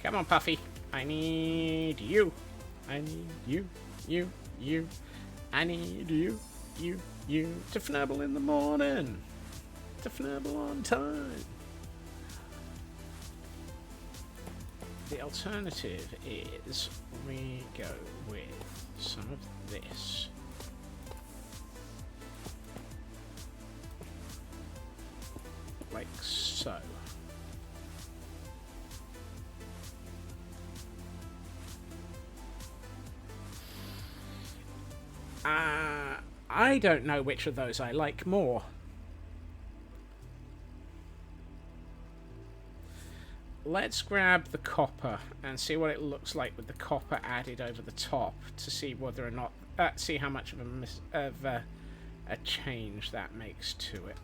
Come on, Puffy. I need you. I need you. I need you to Fnurble in the morning. To Fnurble on time. The alternative is we go with some of this. Like so. I don't know which of those I like more. Let's grab the copper and see what it looks like with the copper added over the top to see whether or not, see how much of a change that makes to it.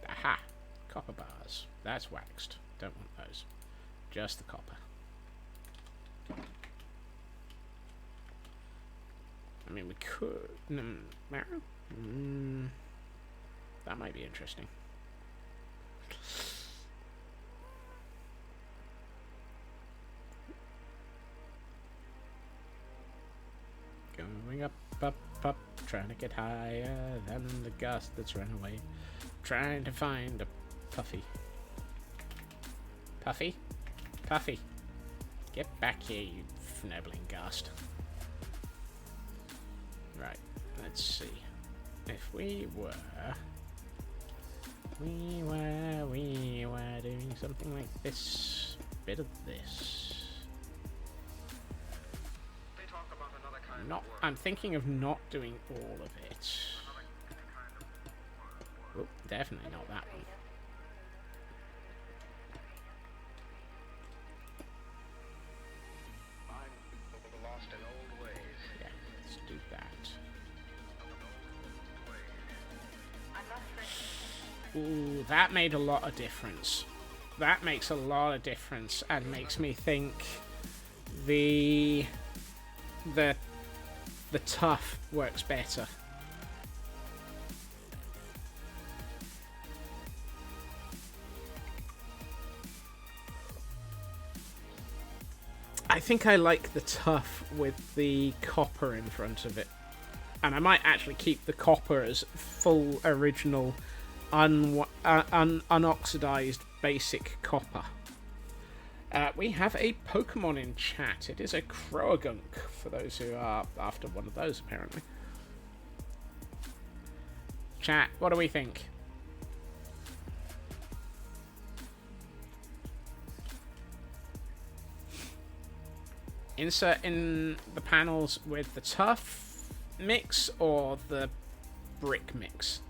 Aha! Copper bars. That's waxed. Don't want those. Just the copper. I mean, we could... that might be interesting. Going up, trying to get higher than the gust that's run away. Trying to find a Puffy. Puffy? Puffy. Get back here, you fnurbling gust. Right, let's see. If we were doing something like this, bit of this. I'm thinking of not doing all of it. Oh, definitely not that one. Yeah, let's do that. Ooh, that made a lot of difference. That makes a lot of difference and makes me think the tough works better. I think I like the tough with the copper in front of it. And I might actually keep the copper as full original unoxidized basic copper. We have a Pokemon in chat. It is a Croagunk, for those who are after one of those, apparently. Chat, what do we think? Insert in the panels with the tough mix or the brick mix?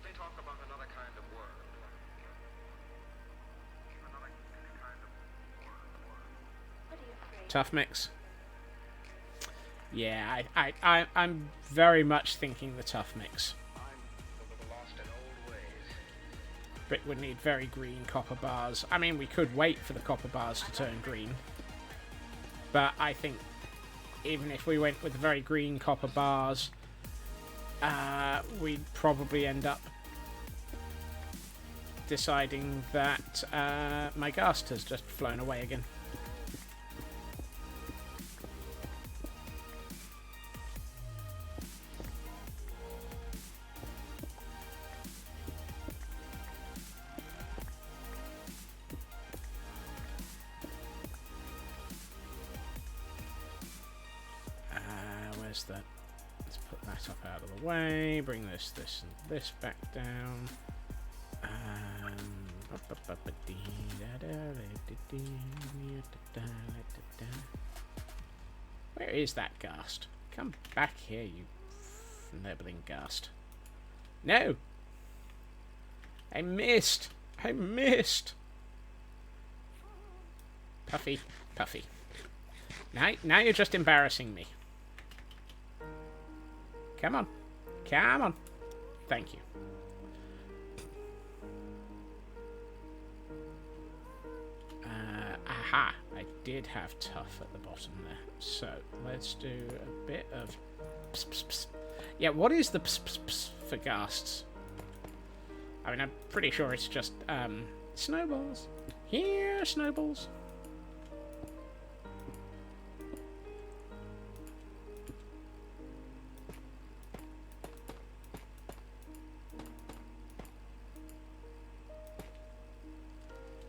They talk about another kind of world. Tough mix. Yeah, I'm very much thinking the tough mix. But we need very green copper bars. I mean, we could wait for the copper bars to turn green. But I think even if we went with the very green copper bars, we'd probably end up deciding that my ghast has just flown away again. Where's that? Let's put that up out of the way. Bring this, and this back down. Where is that ghast? Come back here, you nibbling ghast. No! I missed! I missed! Puffy, Puffy. Now you're just embarrassing me. Come on. Come on. Thank you. Aha! I did have tough at the bottom there. So, let's do a bit of... Pss, pss, pss. Yeah, what is the pss, pss, pss for ghasts? I mean, I'm pretty sure it's just, snowballs. Here, snowballs.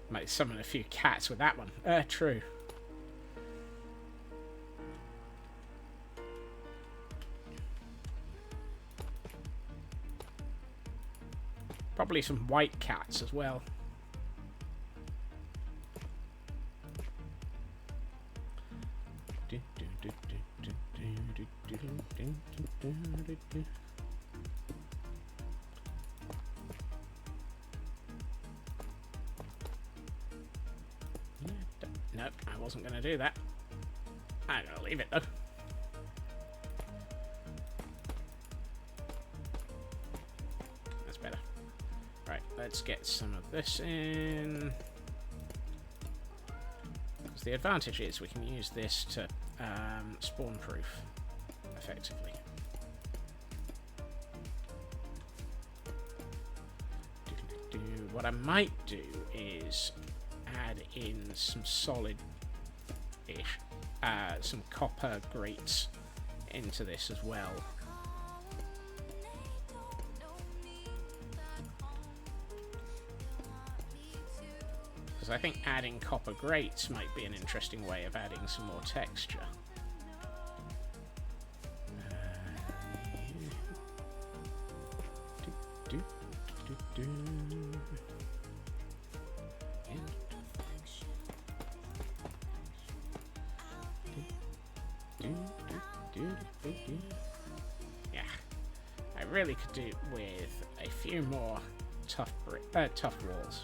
Might summon a few cats with that one. True. Probably some white cats as well. Nope, I wasn't going to do that. I'm going to leave it though. That's better. Right, let's get some of this in. Because the advantage is we can use this to spawn proof effectively. What I might do is add in some solid-ish, some copper grates into this as well. Because I think adding copper grates might be an interesting way of adding some more texture. Yeah, I really could do with a few more tough walls.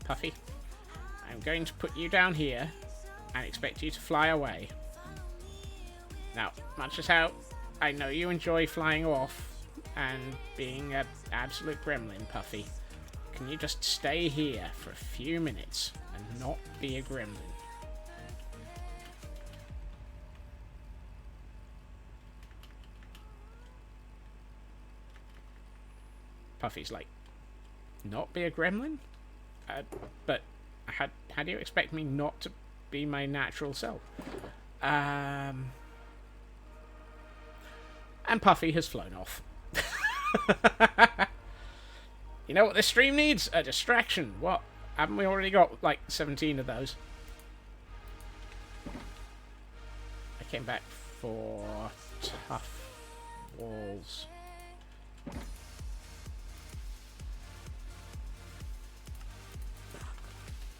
Puffy, I'm going to put you down here and expect you to fly away. Now, much as how I know you enjoy flying off and being an absolute gremlin, Puffy, can you just stay here for a few minutes and not be a gremlin? Puffy's like, not be a gremlin? But how do you expect me not to be my natural self? And Puffy has flown off. You know what this stream needs? A distraction. What? Haven't we already got like 17 of those? I came back for tough walls.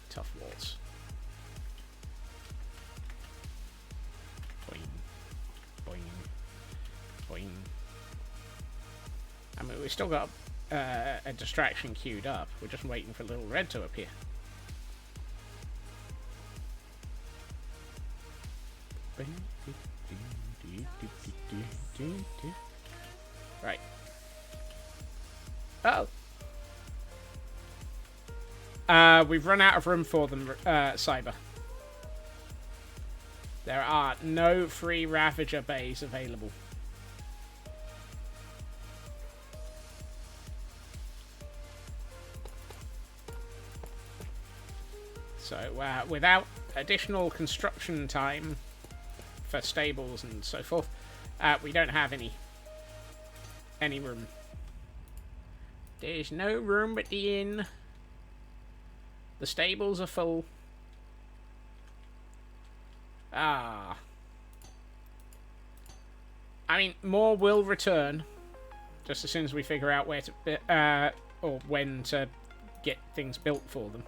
Tough walls. Boing. Boing. Boing. I mean, we've still got a distraction queued up. We're just waiting for little red to appear. Right. Oh. We've run out of room for them, Cyber. There are no free Ravager bays available. So, without additional construction time for stables and so forth, we don't have any room. There's no room at the inn. The stables are full. Ah. I mean, more will return. Just as soon as we figure out where to... or when to get things built for them.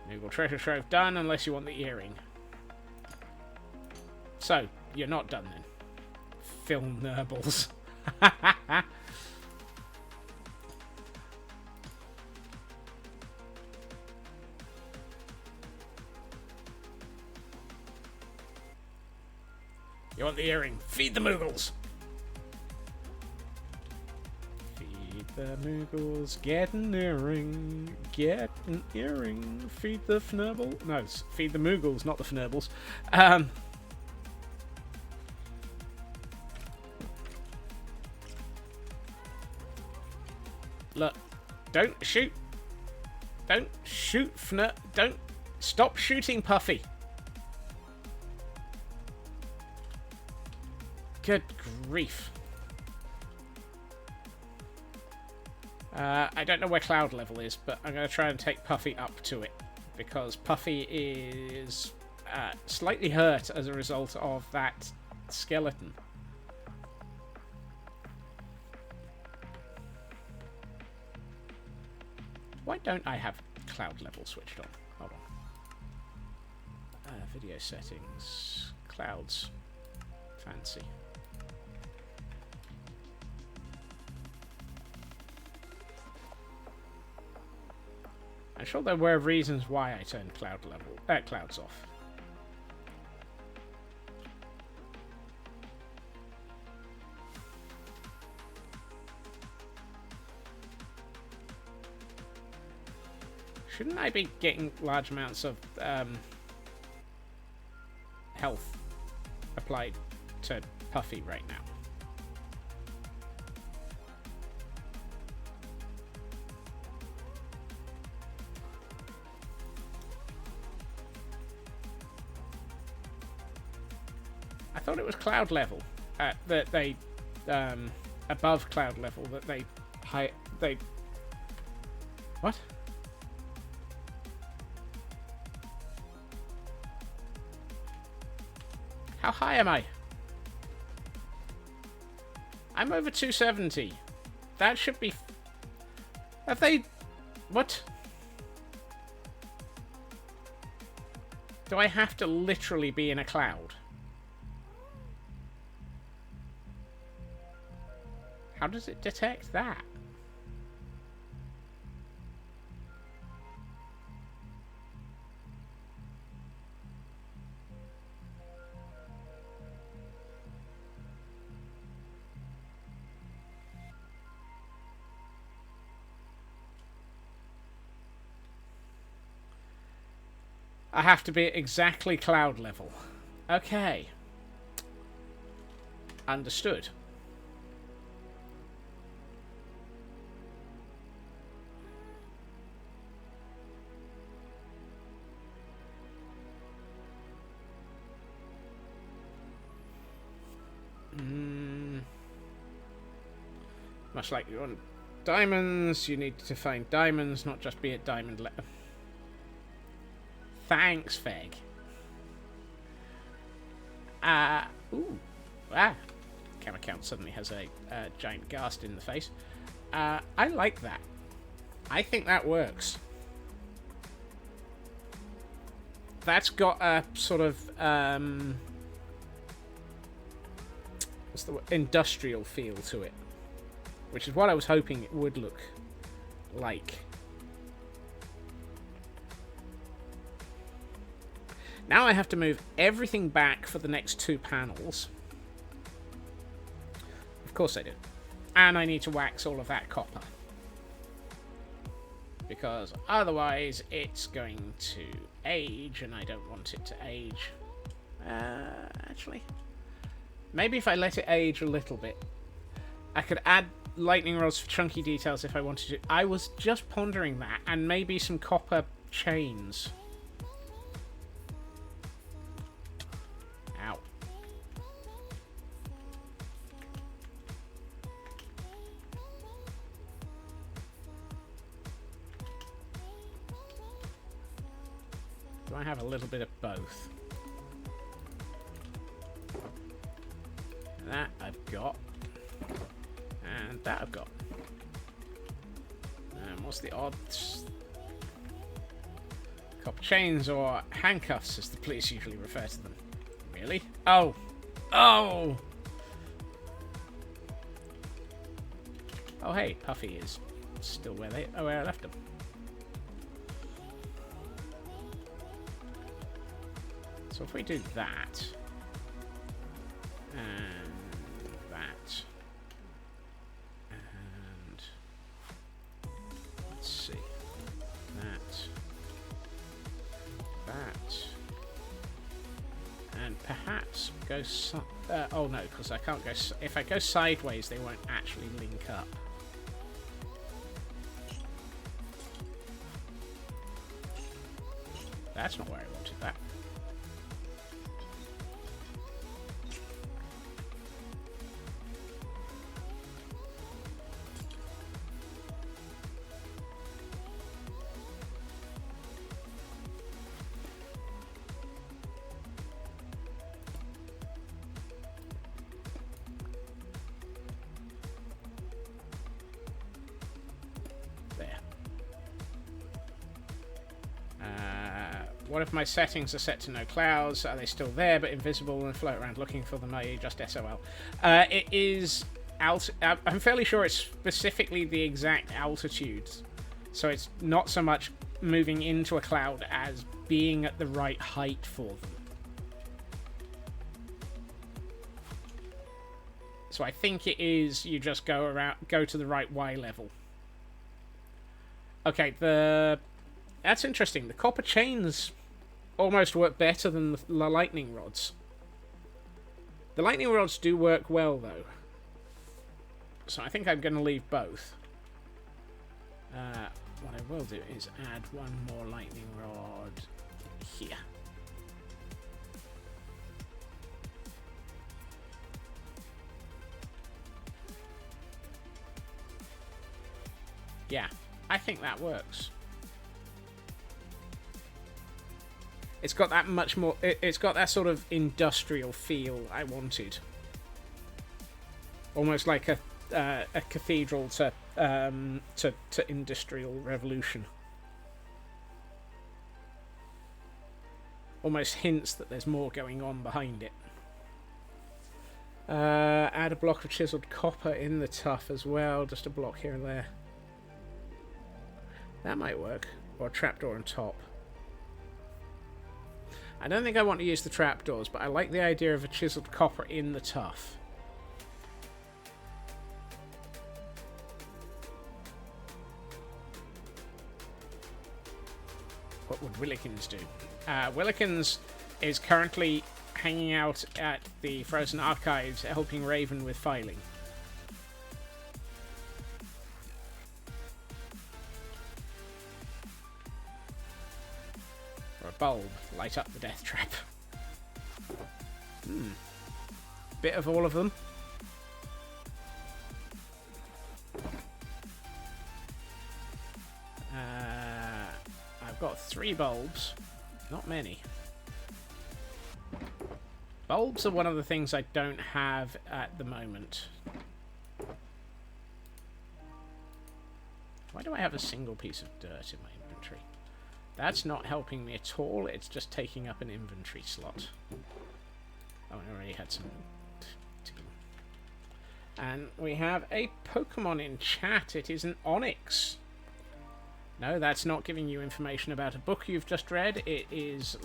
Moogle treasure trove done, unless you want the earring. So, you're not done then. Film nurbles. You want the earring? Feed the Moogles! Feed the Moogles, get an earring, get an earring, feed the Fnurble. No, feed the Moogles, not the Fnurbles. Look, don't shoot. Don't shoot, don't stop shooting, Puffy. Good grief. I don't know where cloud level is, but I'm going to try and take Puffy up to it, because Puffy is slightly hurt as a result of that skeleton. Why don't I have cloud level switched on? Hold on. Video settings. Clouds. Fancy. I'm sure there were reasons why I turned clouds off. Shouldn't I be getting large amounts of health applied to Puffy right now? I thought it was cloud level that they above cloud level that they what? How high am I? I'm over 270. That should be... Have they... What? Do I have to literally be in a cloud? How does it detect that? I have to be at exactly cloud level. Okay. Understood. Much like you want diamonds, you need to find diamonds, not just be at diamond level. Thanks, Feg. Ooh. Ah. Camera count suddenly has a giant ghast in the face. I like that. I think that works. That's got a sort of, what's the word? Industrial feel to it. Which is what I was hoping it would look like. Now I have to move everything back for the next 2 panels. Of course I do. And I need to wax all of that copper. Because otherwise it's going to age, and I don't want it to age. Actually, maybe if I let it age a little bit, I could add lightning rods for chunky details if I wanted to. I was just pondering that, and maybe some copper chains. Ow. Do I have a little bit of both? That I've got. And that I've got. And what's the odds? Copper chains, or handcuffs as the police usually refer to them. Really? Oh! Oh! Oh hey, Puffy is still where I left him. So if we do that, and that, and let's see, that, and perhaps go oh no, because I can't go. If I go sideways, they won't actually link up. That's not where I wanted that. What if my settings are set to no clouds? Are they still there but invisible and float around looking for them? I just SOL. It is I'm fairly sure it's specifically the exact altitudes. So it's not so much moving into a cloud as being at the right height for them. So I think it is you just go to the right Y level. Okay, that's interesting. The copper chains almost work better than the lightning rods. The lightning rods do work well, though. So I think I'm going to leave both. What I will do is add one more lightning rod here. Yeah, I think that works. It's got that much more. It's got that sort of industrial feel I wanted, almost like a cathedral to industrial revolution. Almost hints that there's more going on behind it. Add a block of chiseled copper in the tuff as well, just a block here and there. That might work, or a trapdoor on top. I don't think I want to use the trapdoors, but I like the idea of a chiseled copper in the tuff. What would Willikins do? Willikins is currently hanging out at the Frozen Archives, helping Raven with filing. Bulb, light up the death trap. Bit of all of them. I've got 3 bulbs, not many. Bulbs are one of the things I don't have at the moment. Why do I have a single piece of dirt in my inventory? That's not helping me at all, it's just taking up an inventory slot. Oh, I already had some. And we have a Pokemon in chat. It is an Onyx. No, that's not giving you information about a book you've just read. It is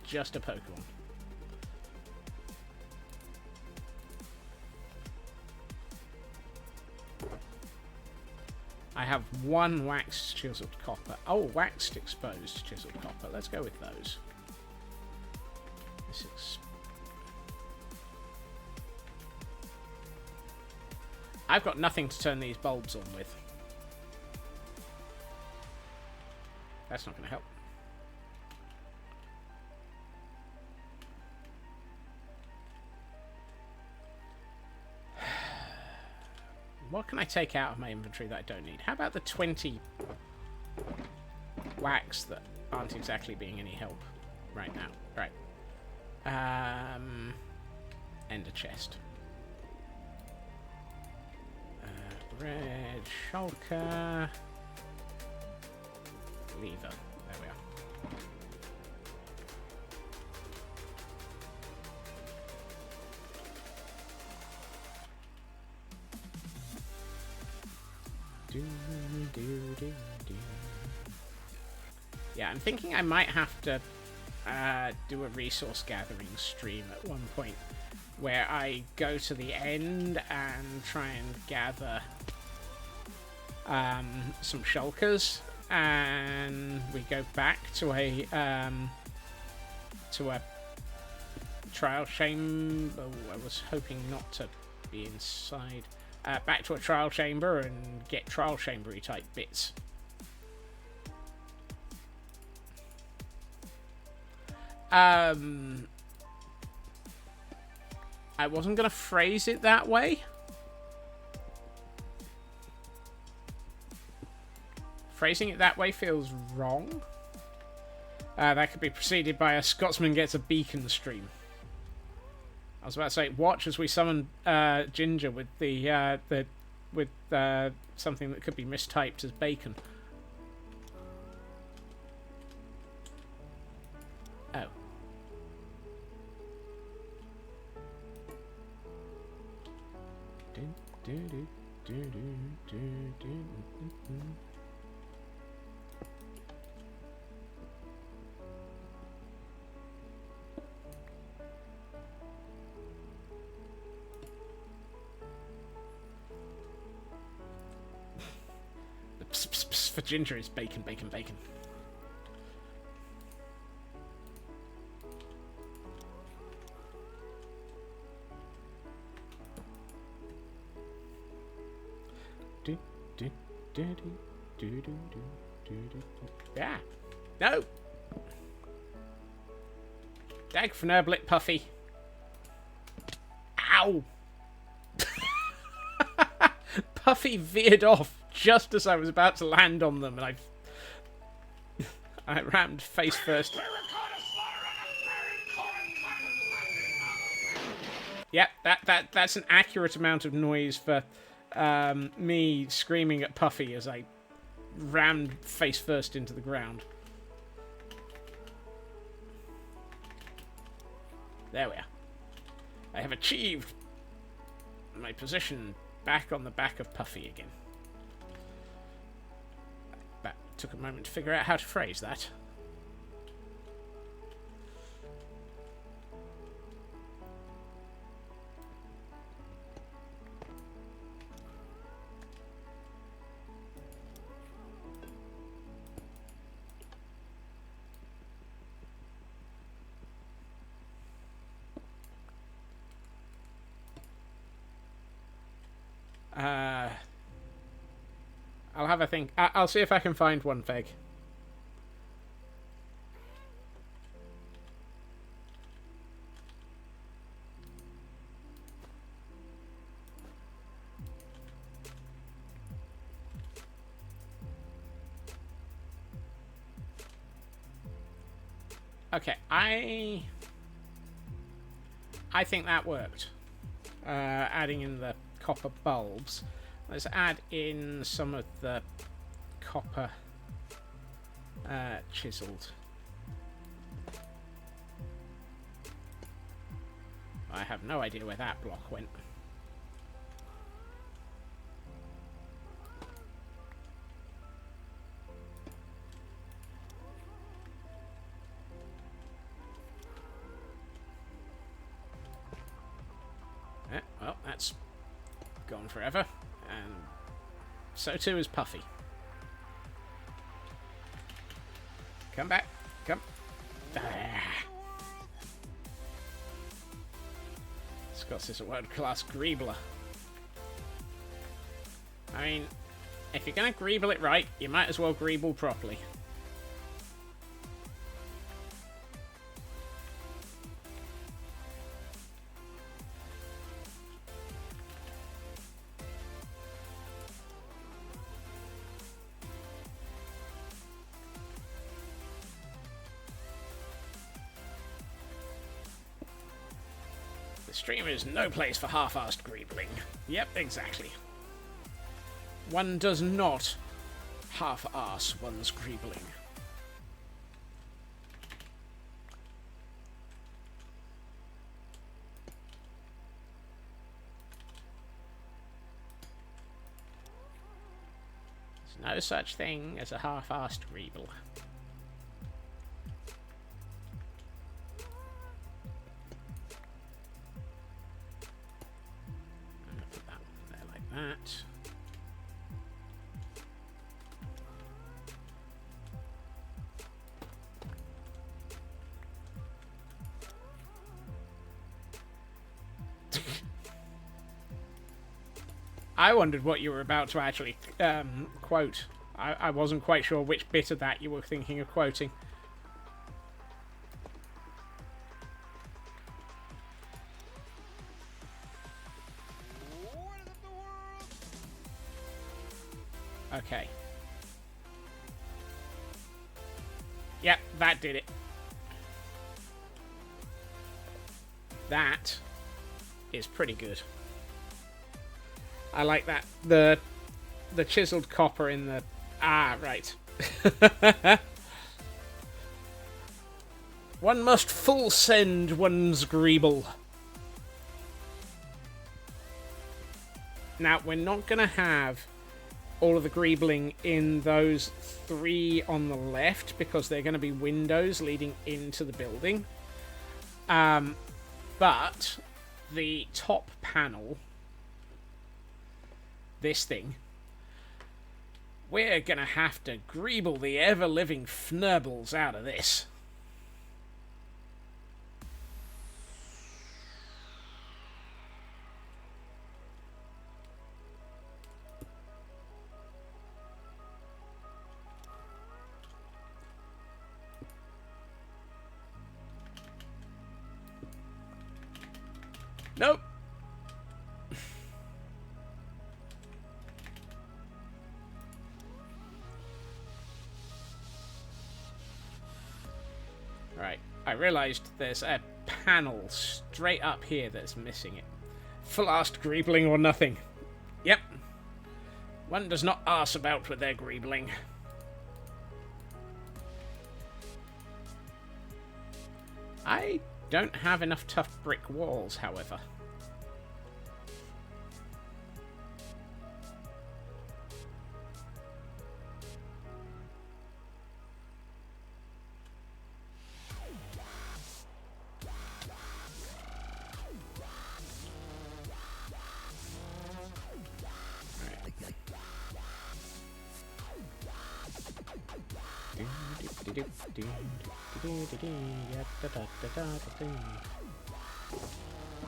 just a Pokemon. I have one waxed chiseled copper. Oh, waxed exposed chiseled copper. Let's go with those. I've got nothing to turn these bulbs on with. That's not going to help. What can I take out of my inventory that I don't need? How about the 20 wax that aren't exactly being any help right now? Right. Ender chest. Red shulker. Lever. There we are. Yeah, I'm thinking I might have to do a resource gathering stream at one point where I go to the end and try and gather some shulkers, and we go back to a trial chamber. Oh, I was hoping not to be inside. Back to a trial chamber and get trial chambery type bits. I wasn't going to phrase it that way. Phrasing it that way feels wrong. That could be preceded by a Scotsman gets a beacon stream. I was about to say, watch as we summon Ginger with something that could be mistyped as bacon. Oh. For Ginger is bacon, bacon, bacon. Yeah. No. Dag for Nurblit Puffy. Ow. Puffy veered off just as I was about to land on them, and I rammed face first. Yep, that's an accurate amount of noise for me screaming at Puffy as I rammed face first into the ground. There we are. I have achieved my position back on the back of Puffy again. That took a moment to figure out how to phrase that. I'll have a think. I'll see if I can find one, Feg. Okay, I think that worked. Adding in the copper bulbs. Let's add in some of the copper chiseled. I have no idea where that block went. Well, that's gone forever. And so too is Puffy. Come back. Come. There. Scott's is a world-class greebler. I mean, if you're going to greeble it right, you might as well greeble properly. The stream is no place for half-assed greebling. Yep, exactly. One does not half-ass one's greebling. There's no such thing as a half-assed greeble. I'm going to put that one there like that. I wondered what you were about to actually quote. I wasn't quite sure which bit of that you were thinking of quoting. Okay. Yep, that did it. That is pretty good. I like that. The chiseled copper in the... Ah, right. One must full send one's greeble. Now, we're not going to have all of the greebling in those three on the left because they're going to be windows leading into the building. But the top panel... this thing, we're gonna have to greeble the ever-living fnurbles out of this. Nope. Right, I realised there's a panel straight up here that's missing it. Full-assed greebling or nothing. Yep. One does not arse about with their greebling. I don't have enough tough brick walls, however.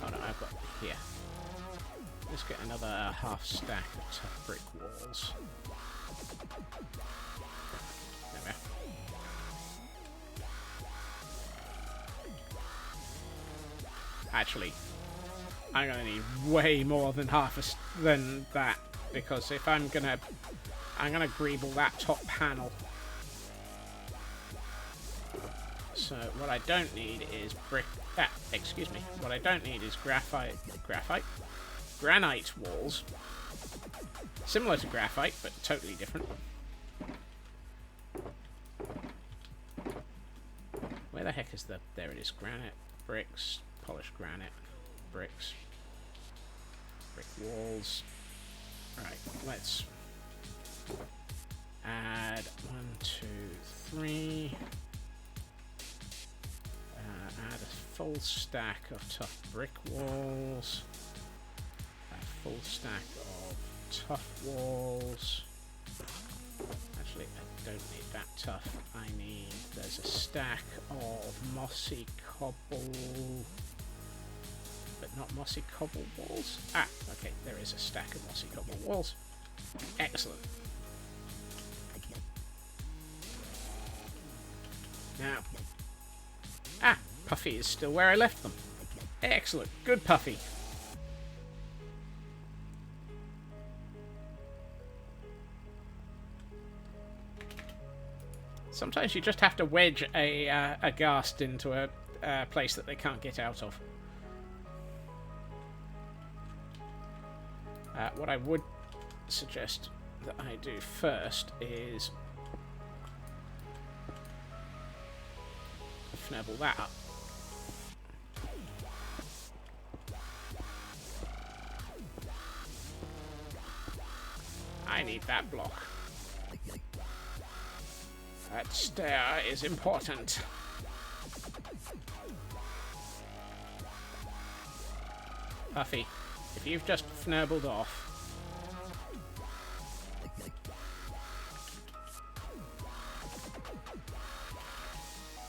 Oh no, I've got here. Let's get another half stack of tough brick walls. There we are. Actually, I'm gonna need way more than than that because if I'm gonna greeble that top panel. So what I don't need is excuse me. What I don't need is granite walls. Similar to graphite, but totally different. Where the heck is there it is. Granite, bricks, polished granite, bricks, brick walls. Right, let's add 1, 2, 3. Add a full stack of tough brick walls. full stack of tough walls. Actually, I don't need that tough. There's a stack of mossy cobble, but not mossy cobble walls. Ah, okay, there is a stack of mossy cobble walls. Excellent. Now, Puffy is still where I left them. Excellent. Good, Puffy. Sometimes you just have to wedge a ghast into a place that they can't get out of. What I would suggest that I do first is fnibble that up. I need that block. That stair is important. Puffy, if you've just fnibbled off,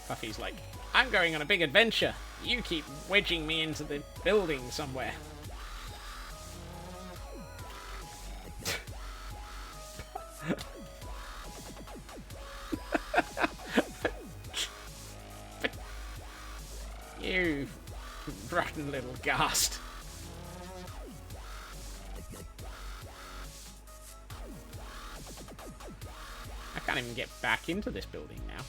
Puffy's like, I'm going on a big adventure. You keep wedging me into the building somewhere. You rotten little ghast. I can't even get back into this building now.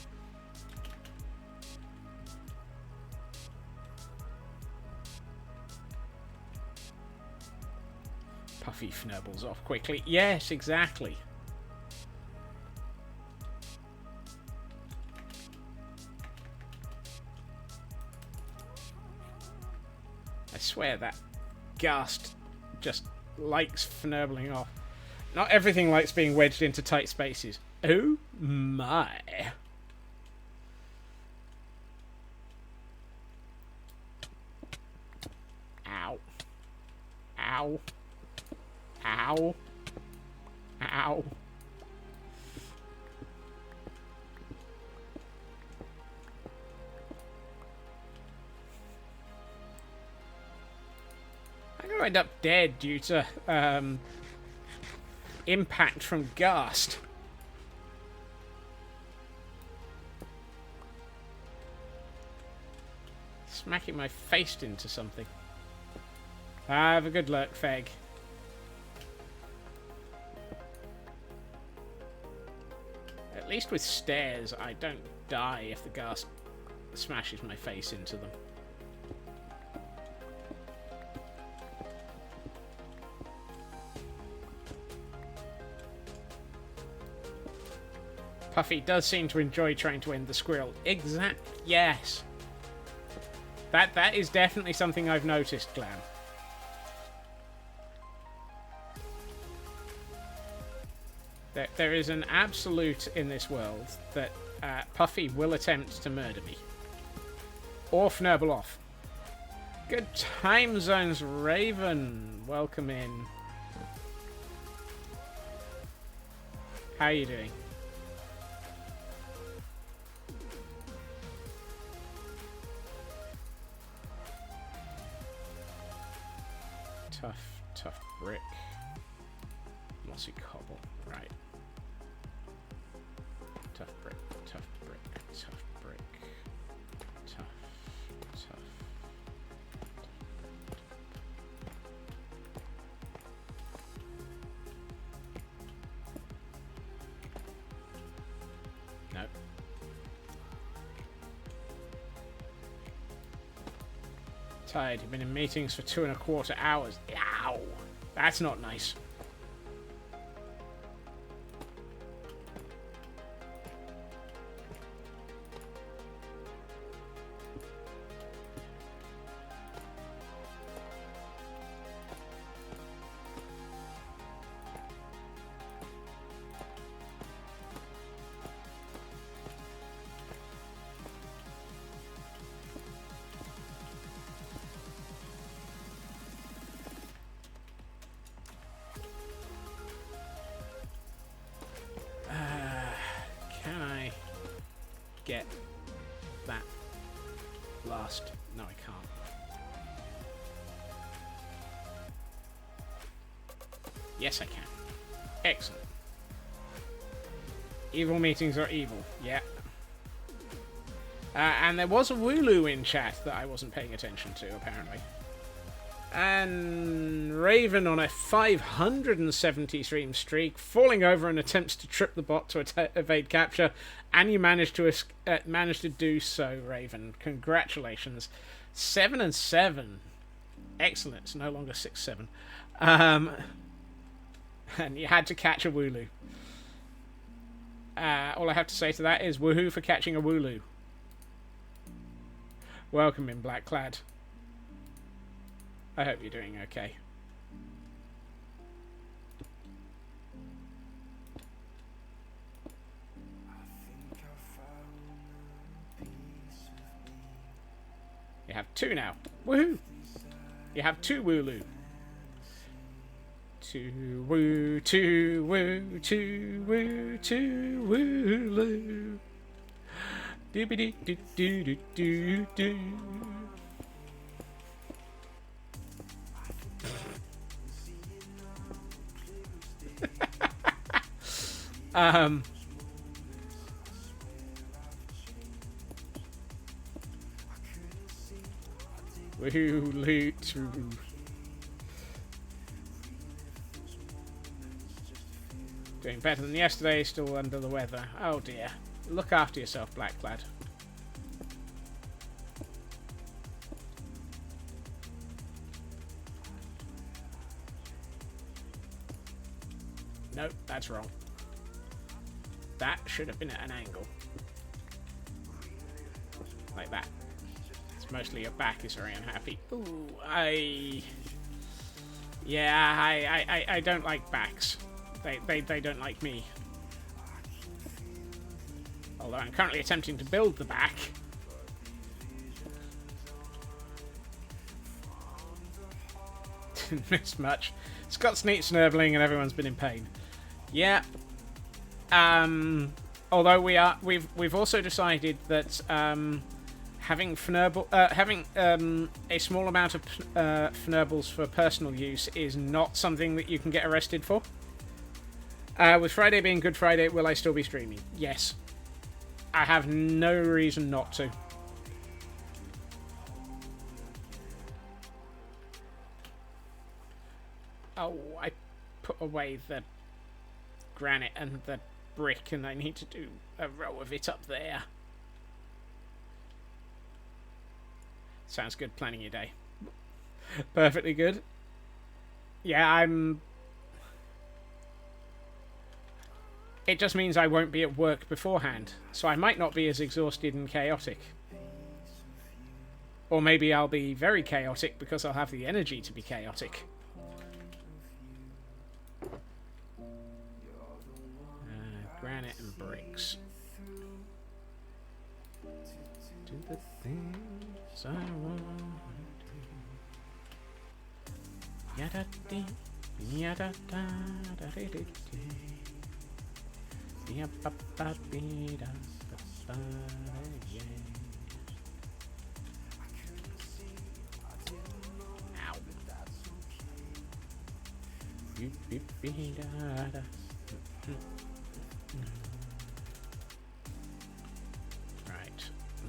Puffy fnibbles off quickly. Yes, exactly. I swear that ghast just likes fnibbling off. Not everything likes being wedged into tight spaces. Oh my. Ow. Ow. Ow. Ow. I'm going to end up dead due to impact from ghast. Smacking my face into something. Have a good luck, Feg. At least with stairs, I don't die if the ghast smashes my face into them. Puffy does seem to enjoy trying to end the squirrel. Yes. That is definitely something I've noticed, Glam. There is an absolute in this world that Puffy will attempt to murder me. Or fnibble off. Good time zones, Raven. Welcome in. How are you doing? Tough brick. Mossy cobble. Right. Tough brick. Tough brick. Tough brick. Tough. Nope. Tired. You've been in meetings for 2.25 hours. Ow! That's not nice. get that last... No, I can't. Yes, I can. Excellent. Evil meetings are evil. Yeah. And there was a Wooloo in chat that I wasn't paying attention to, apparently. And Raven on a 570 stream streak, falling over in attempts to trip the bot to evade capture, and you managed to do so, Raven. Congratulations. 7 and 7. Excellent. It's no longer 6-7. And you had to catch a Wooloo. All I have to say to that is woohoo for catching a Wooloo. Welcome in, Blackclad. I hope you're doing okay. You have 2 now. Woohoo! You have 2 Wooloo. 2 woo, 2 woo, 2 woo, 2 Wooloo. Doobie doo doo doo doo doo. Wooloo. Doing better than yesterday, still under the weather. Oh dear. Look after yourself, Blackclad. Nope, that's wrong. That should have been at an angle. Like that. It's mostly your back is very unhappy. Ooh, Yeah, I don't like backs. They don't like me. Although I'm currently attempting to build the back. Didn't miss much. Scott's neat snurvling and everyone's been in pain. Yeah. Although we've also decided that having a small amount of Fnurbles for personal use is not something that you can get arrested for. With Friday being Good Friday, will I still be streaming? Yes. I have no reason not to. Oh, I put away the granite and the brick, and I need to do a row of it up there. Sounds good, planning your day. Perfectly good. Yeah, it just means I won't be at work beforehand, so I might not be as exhausted and chaotic. Or maybe I'll be very chaotic because I'll have the energy to be chaotic. Granite and bricks. Do the things I want to. Yada dee, yada da da dee dee dee. Ya ba ba dee da ba ba yeah. Ow. Beep beep beep da da. Right,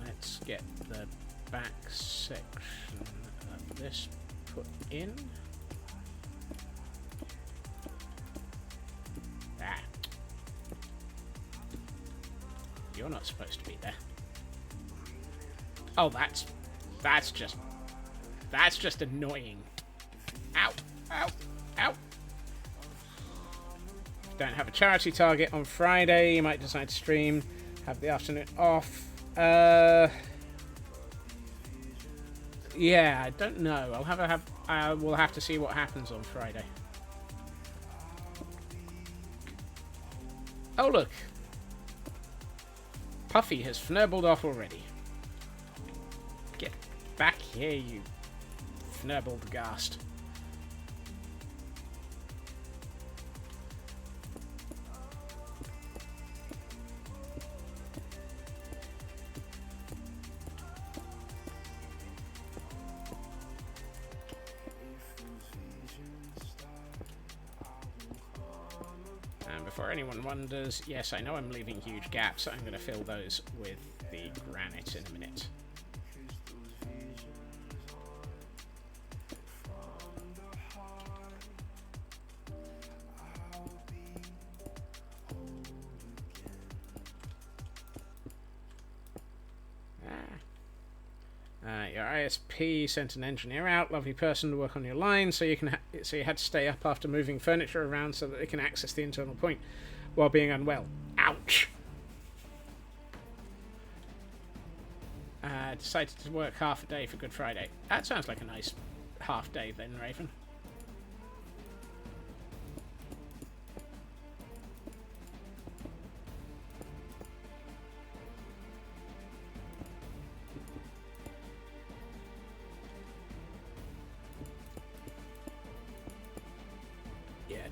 let's get the back section of this put in. Ah. You're not supposed to be there. Oh, that's just annoying. Ow, ow, ow. Don't have a charity target on Friday. You might decide to stream. Have the afternoon off. Yeah, I don't know. We'll have to see what happens on Friday. Oh look, Puffy has fnurbled off already. Get back here, you fnurbled ghast. before anyone wonders, yes, I know I'm leaving huge gaps. I'm going to fill those with the granite in a minute. Your ISP sent an engineer out, lovely person, to work on your line, so you can so you had to stay up after moving furniture around so that they can access the internal point while being unwell. Ouch! Decided to work half a day for Good Friday. That sounds like a nice half day then, Raven.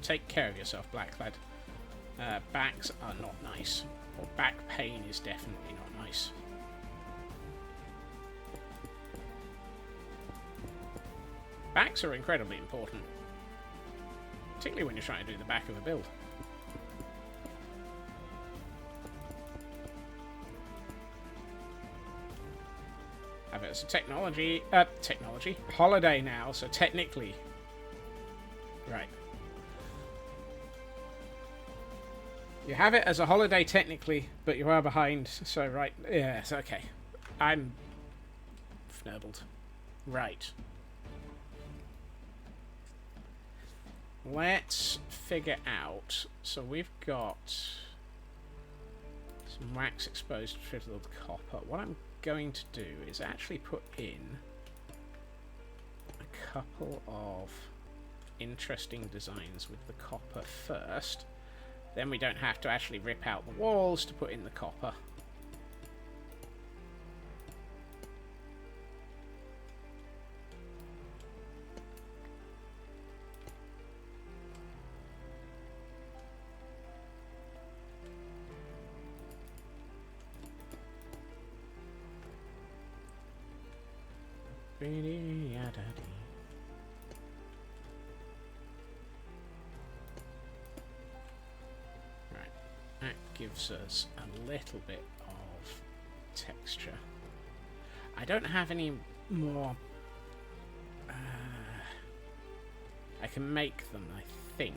Take care of yourself, Blacklad. Backs are not nice. Or back pain is definitely not nice. Backs are incredibly important. Particularly when you're trying to do the back of a build. It's a technology... holiday now, so technically... Right. You have it as a holiday technically, but you are behind, so right, yes, okay. I'm fnurbled. Right. Let's figure out, so we've got some wax exposed fiddled copper. What I'm going to do is actually put in a couple of interesting designs with the copper first. Then we don't have to actually rip out the walls to put in the copper. Gives us a little bit of texture. I don't have any more. I can make them, I think.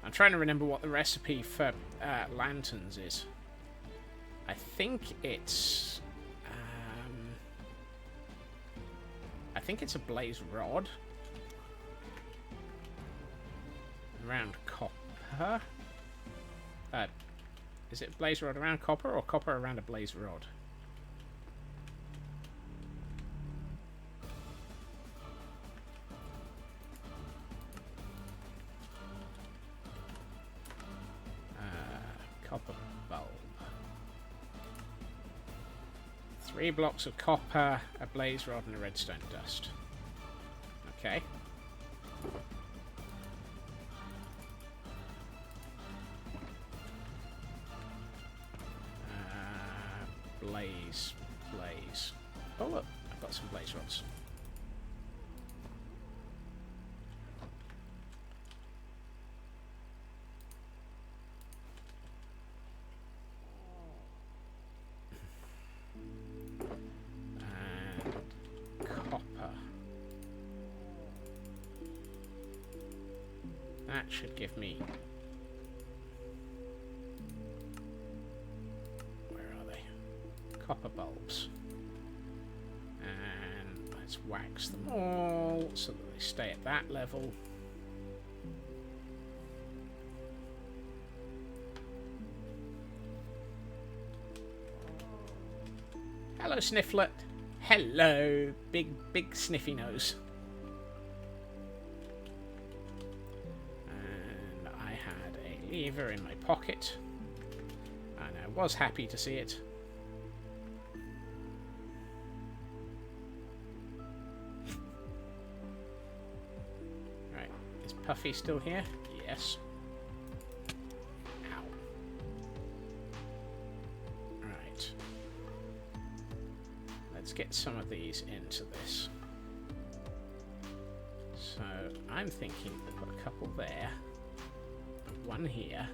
I'm trying to remember what the recipe for lanterns is. I think it's. I think it's a blaze rod around copper. Is it blaze rod around copper or copper around a blaze rod? Copper bulb. 3 blocks of copper, a blaze rod, and a redstone dust. Okay. Blaze. Oh look, I've got some blaze rods. And copper. That should give me... copper bulbs. And let's wax them all so that they stay at that level. Hello, Snifflet. Hello, big sniffy nose. And I had a lever in my pocket, and I was happy to see it. Puffy still here? Yes. Ow. Right. Let's get some of these into this. So, I'm thinking to put a couple there. one here.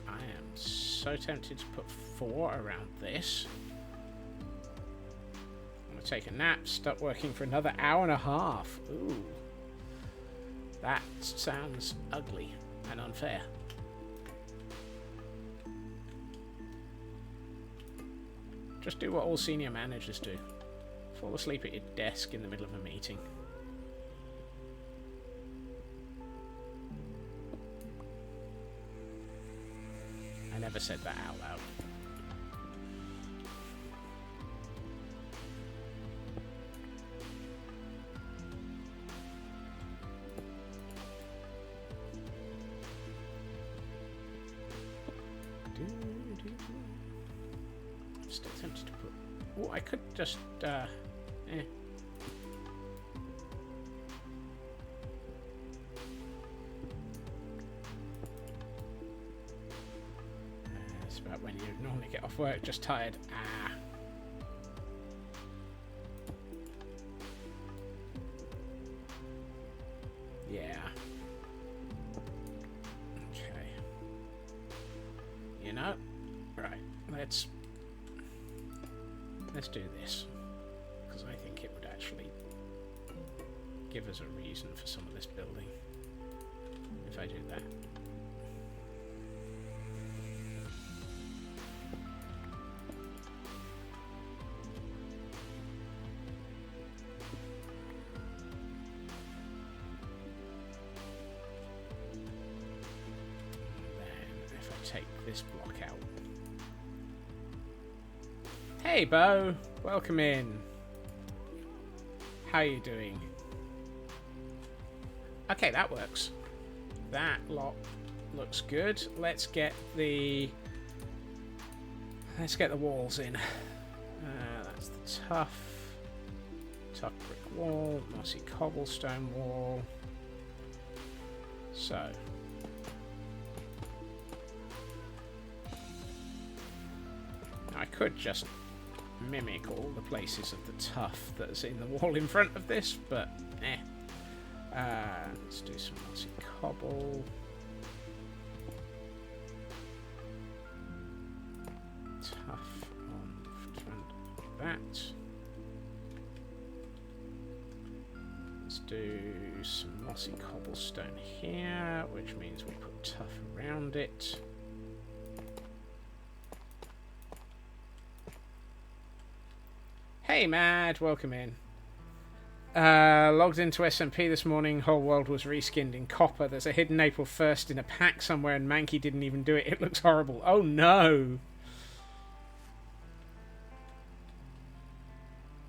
I am so tempted to put 4 around this. I'm going to take a nap, stop working for another hour and a half. Ooh. That sounds ugly and unfair. Just do what all senior managers do. Fall asleep at your desk in the middle of a meeting. I never said that out loud. I'm still tempted to put... Oh, I could just... It's about when you normally get off work, just tired. Ah. Yeah. Okay. You know? Right. Let's do this. Because I think it would actually give us a reason for some of this building. If I do that. This block out. Hey Bo, welcome in. How you doing? Okay, that works. That lot looks good. Let's get the walls in. That's the tough brick wall, mossy cobblestone wall. So. I could just mimic all the places of the tuff that's in the wall in front of this, but eh. Let's do some mossy cobble. Tuff on the front of that. Let's do some mossy cobblestone here, which means we put tuff around it. Hey Mad, welcome in. Logged into SMP this morning, whole world was reskinned in copper. There's a hidden April 1st in a pack somewhere and Mankey didn't even do it. It looks horrible. Oh no!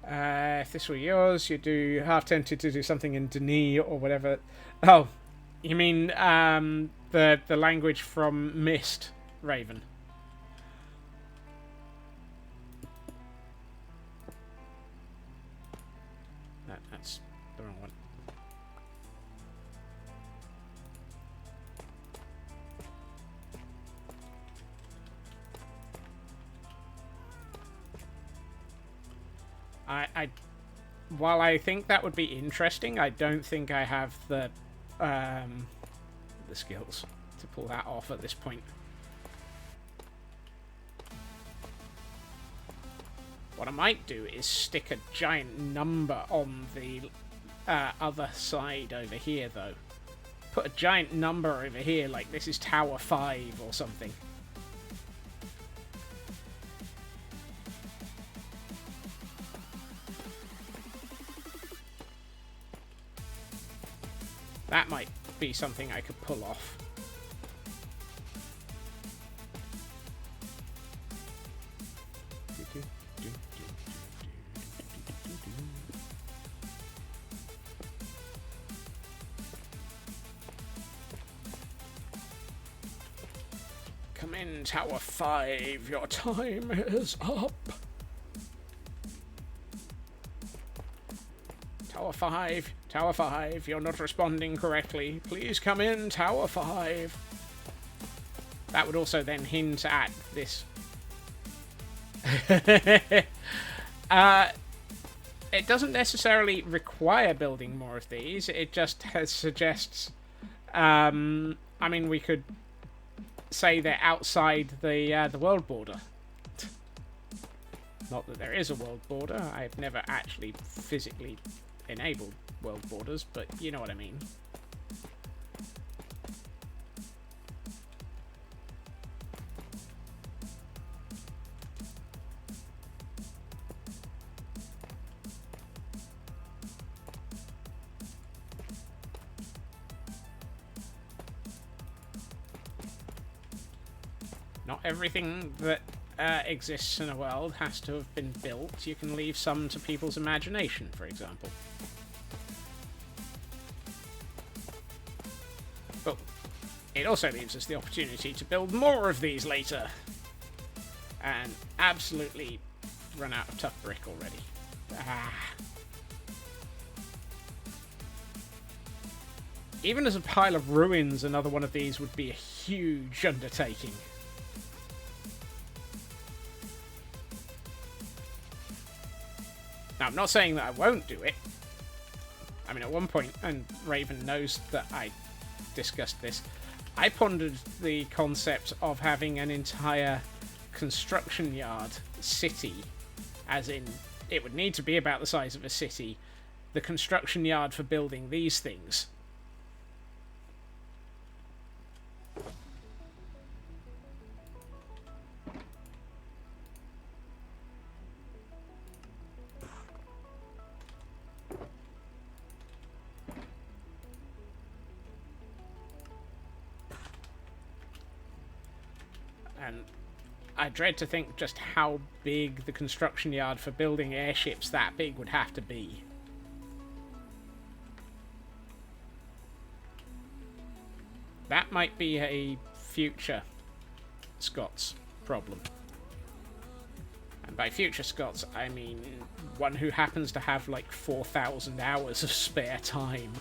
If this were yours, you'd do half tempted to do something in Denis or whatever. Oh, you mean the language from Mist, Raven? That's the wrong one. While I think that would be interesting, I don't think I have the skills to pull that off at this point. What I might do is stick a giant number on the other side over here, though. Put a giant number over here, like this is Tower 5 or something. That might be something I could pull off. Come in, Tower 5, your time is up. Tower 5, you're not responding correctly. Please come in, Tower 5. That would also then hint at this. it doesn't necessarily require building more of these. It just suggests. I mean, we could say they're outside the world border. Not that there is a world border. I've never actually physically enabled world borders, but you know what I mean. Not everything that exists in a world has to have been built. You can leave some to people's imagination, for example. But it also leaves us the opportunity to build more of these later. And absolutely run out of tough brick already. Even as a pile of ruins, another one of these would be a huge undertaking. Now, I'm not saying that I won't do it. I mean, at one point, and Raven knows that I discussed this, I pondered the concept of having an entire construction yard city, as in, it would need to be about the size of a city, the construction yard for building these things. And I dread to think just how big the construction yard for building airships that big would have to be. That might be a future Scots problem. And by future Scots, I mean one who happens to have like 4,000 hours of spare time.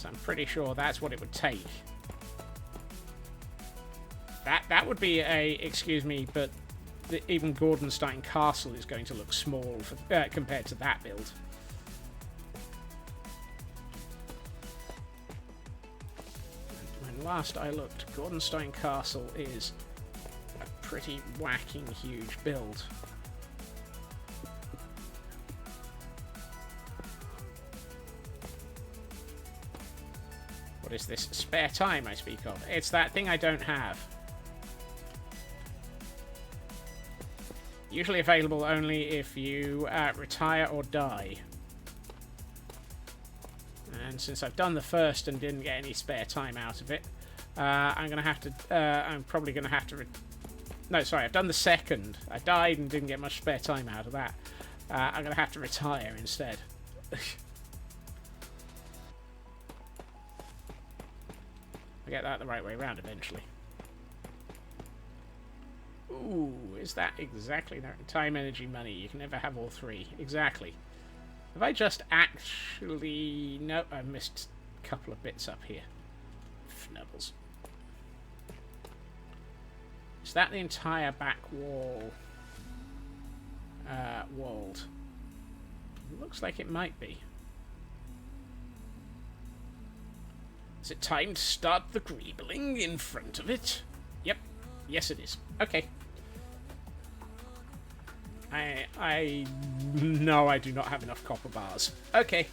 I'm pretty sure that's what it would take. That would be a, excuse me, but even Gordonstein Castle is going to look small for, compared to that build. And when last I looked, Gordonstein Castle is a pretty whacking huge build. What is this spare time I speak of? It's that thing I don't have. Usually available only if you retire or die. And since I've done the first and didn't get any spare time out of it, I'm gonna have to. I'm probably gonna have to. No, sorry, I've done the second. I died and didn't get much spare time out of that. I'm gonna have to retire instead. I'll get that the right way around eventually. Ooh, is that exactly that? Time, energy, money. You can never have all three. Exactly. Have I just actually... No, I missed a couple of bits up here. Fnubbles. Is that the entire back wall? Walled. Looks like it might be. Is it time to start the greebling in front of it? Yep. Yes, it is. Okay. I know I do not have enough copper bars. Okay.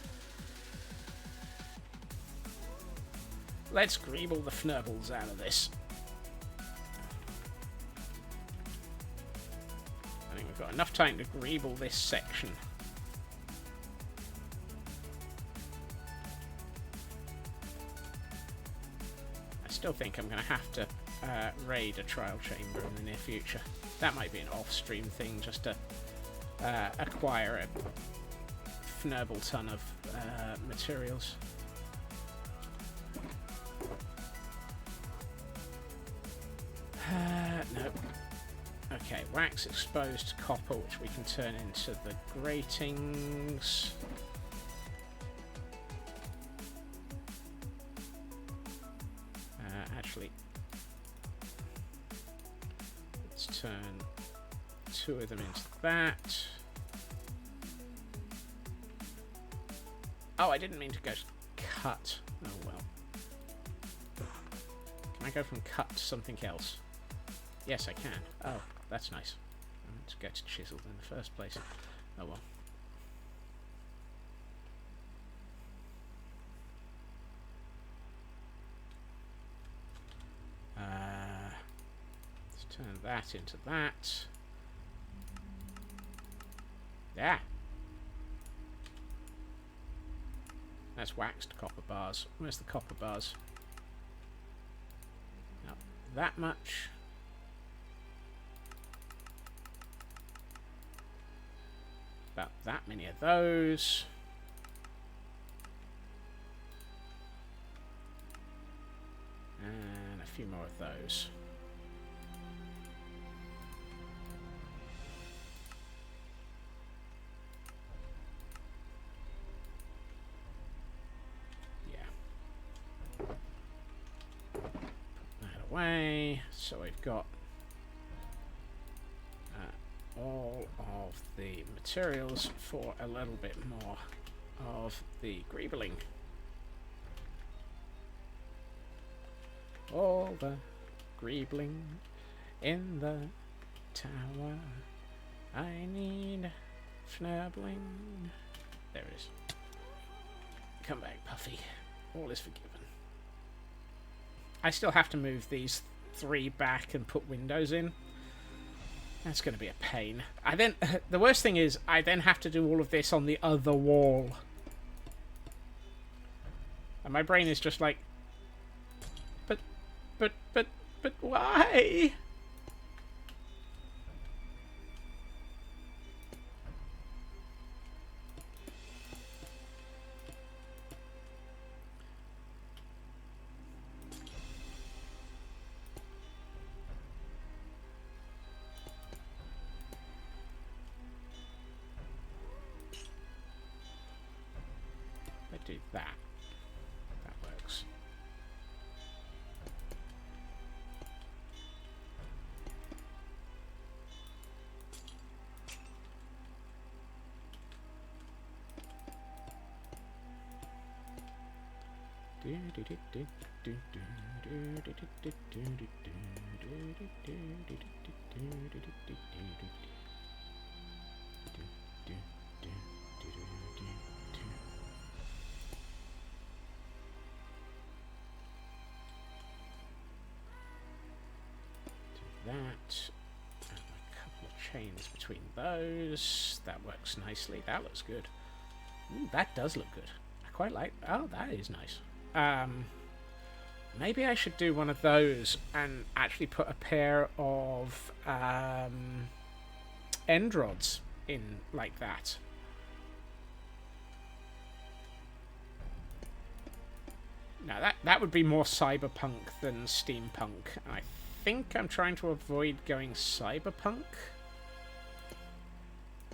Let's greeble the fnurbles out of this. I think we've got enough time to greeble this section. I still think I'm going to have to raid a trial chamber in the near future. That might be an off-stream thing, just to acquire a fnurble ton of materials. No. Okay, wax exposed copper, which we can turn into the gratings. Actually, Let's turn 2 of them into that. Oh, I didn't mean to go cut. Oh well. Can I go from cut to something else? Yes, I can. Oh, that's nice. I meant to go to chiseled in the first place. Oh well. Let's turn that into that. Yeah. That's waxed copper bars. Where's the copper bars? Not that much. About that many of those. And a few more of those. Away, so we've got all of the materials for a little bit more of the greebling. All the greebling in the tower. I need fnurbling. There it is. Come back, Puffy. All is forgiven. I still have to move these 3 back and put windows in. That's going to be a pain. The worst thing is, I then have to do all of this on the other wall. And my brain is just like, but why? Do that. That works. That. And a couple of chains between those. That works nicely. That looks good. Ooh, that does look good. I quite like... Oh, that is nice. Maybe I should do one of those and actually put a pair of end rods in like that. Now that would be more cyberpunk than steampunk. I think I'm trying to avoid going cyberpunk.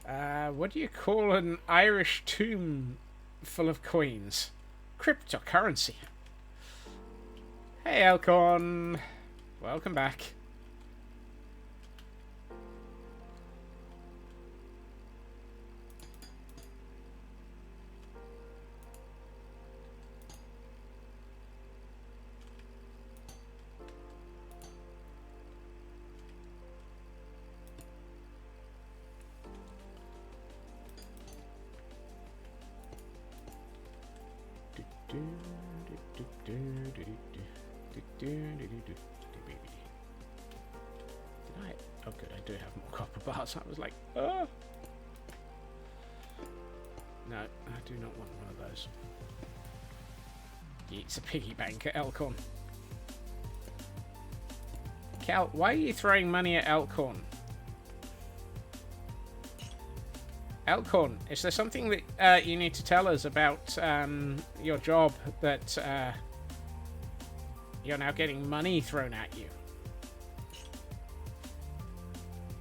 What do you call an Irish tomb full of coins? Cryptocurrency. Hey, Elcorn. Welcome back. Oh good, I do have more copper bars. I was like, oh. No, I do not want one of those. It's a piggy bank at Elkhorn. Cal, why are you throwing money at Elkhorn? Elkhorn, is there something that you need to tell us about your job that you're now getting money thrown at you?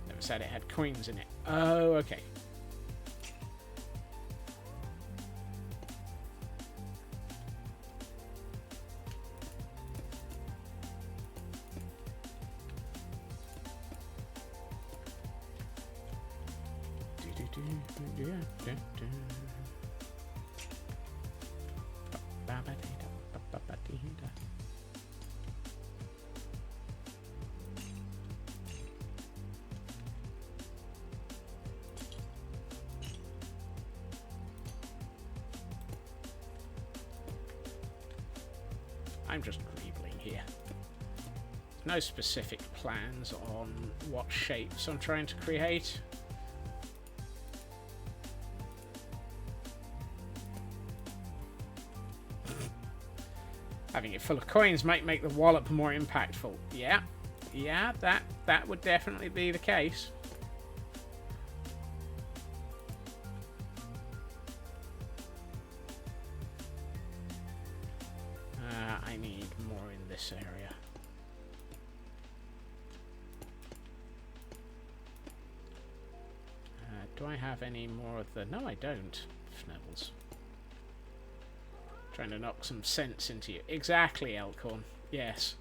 Never said it had coins in it. Oh, okay. I'm just greebling here. No specific plans on what shapes I'm trying to create. Having it full of coins might make the wallop more impactful. Yeah, that would definitely be the case. I need more in this area. Do I have any more of the... No, I don't. Fnibbles. Trying to knock some sense into you. Exactly, Elkhorn. Yes.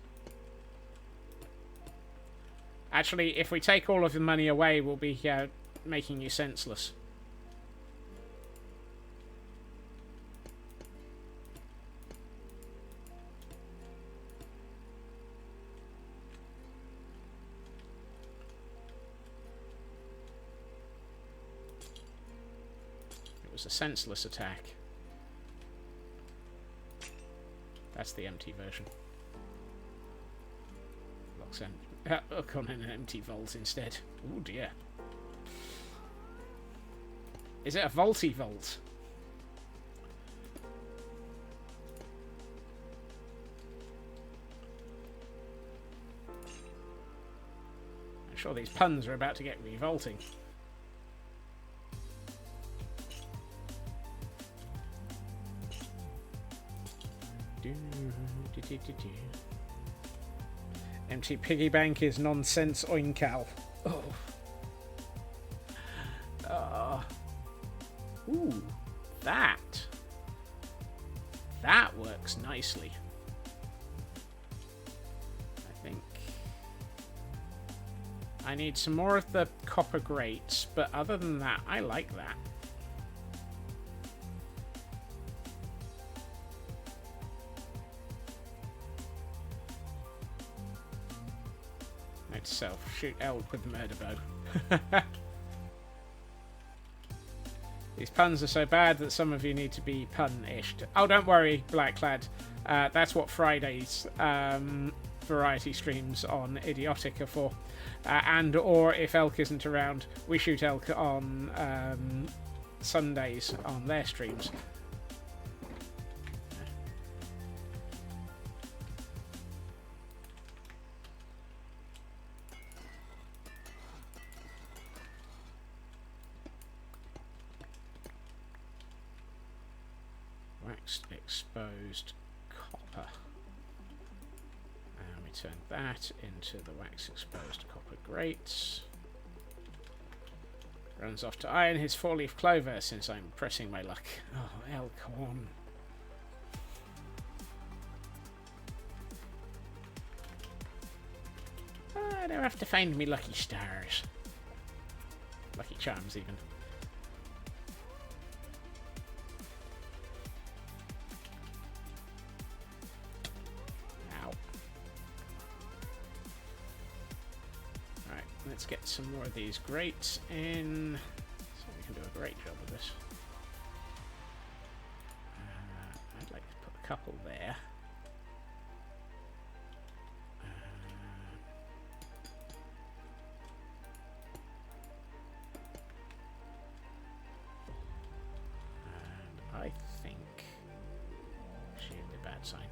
Actually, if we take all of the money away, we'll be making you senseless. It was a senseless attack. That's the empty version. Look on an empty vault instead. Oh dear. Is it a vaulty vault? I'm sure these puns are about to get revolting. Empty piggy bank is nonsense oinkal. Oh. Ooh, that works nicely. I think I need some more of the copper grates, but other than that, I like that. Self shoot elk with the murder bow. These puns are so bad that some of you need to be pun-ished. Oh, don't worry, Blacklad. That's what Friday's variety streams on Idiotic are for. And or if Elk isn't around, we shoot Elk on Sundays on their streams. Exposed copper, and we turn that into the wax exposed copper grates. Runs off to iron his 4-leaf clover since I'm pressing my luck. Oh, Elkhorn. They'll have to find me lucky stars. Lucky charms, even. Let's get some more of these grates in, so we can do a great job of this. I'd like to put a couple there. And I think... Actually, a bad sign.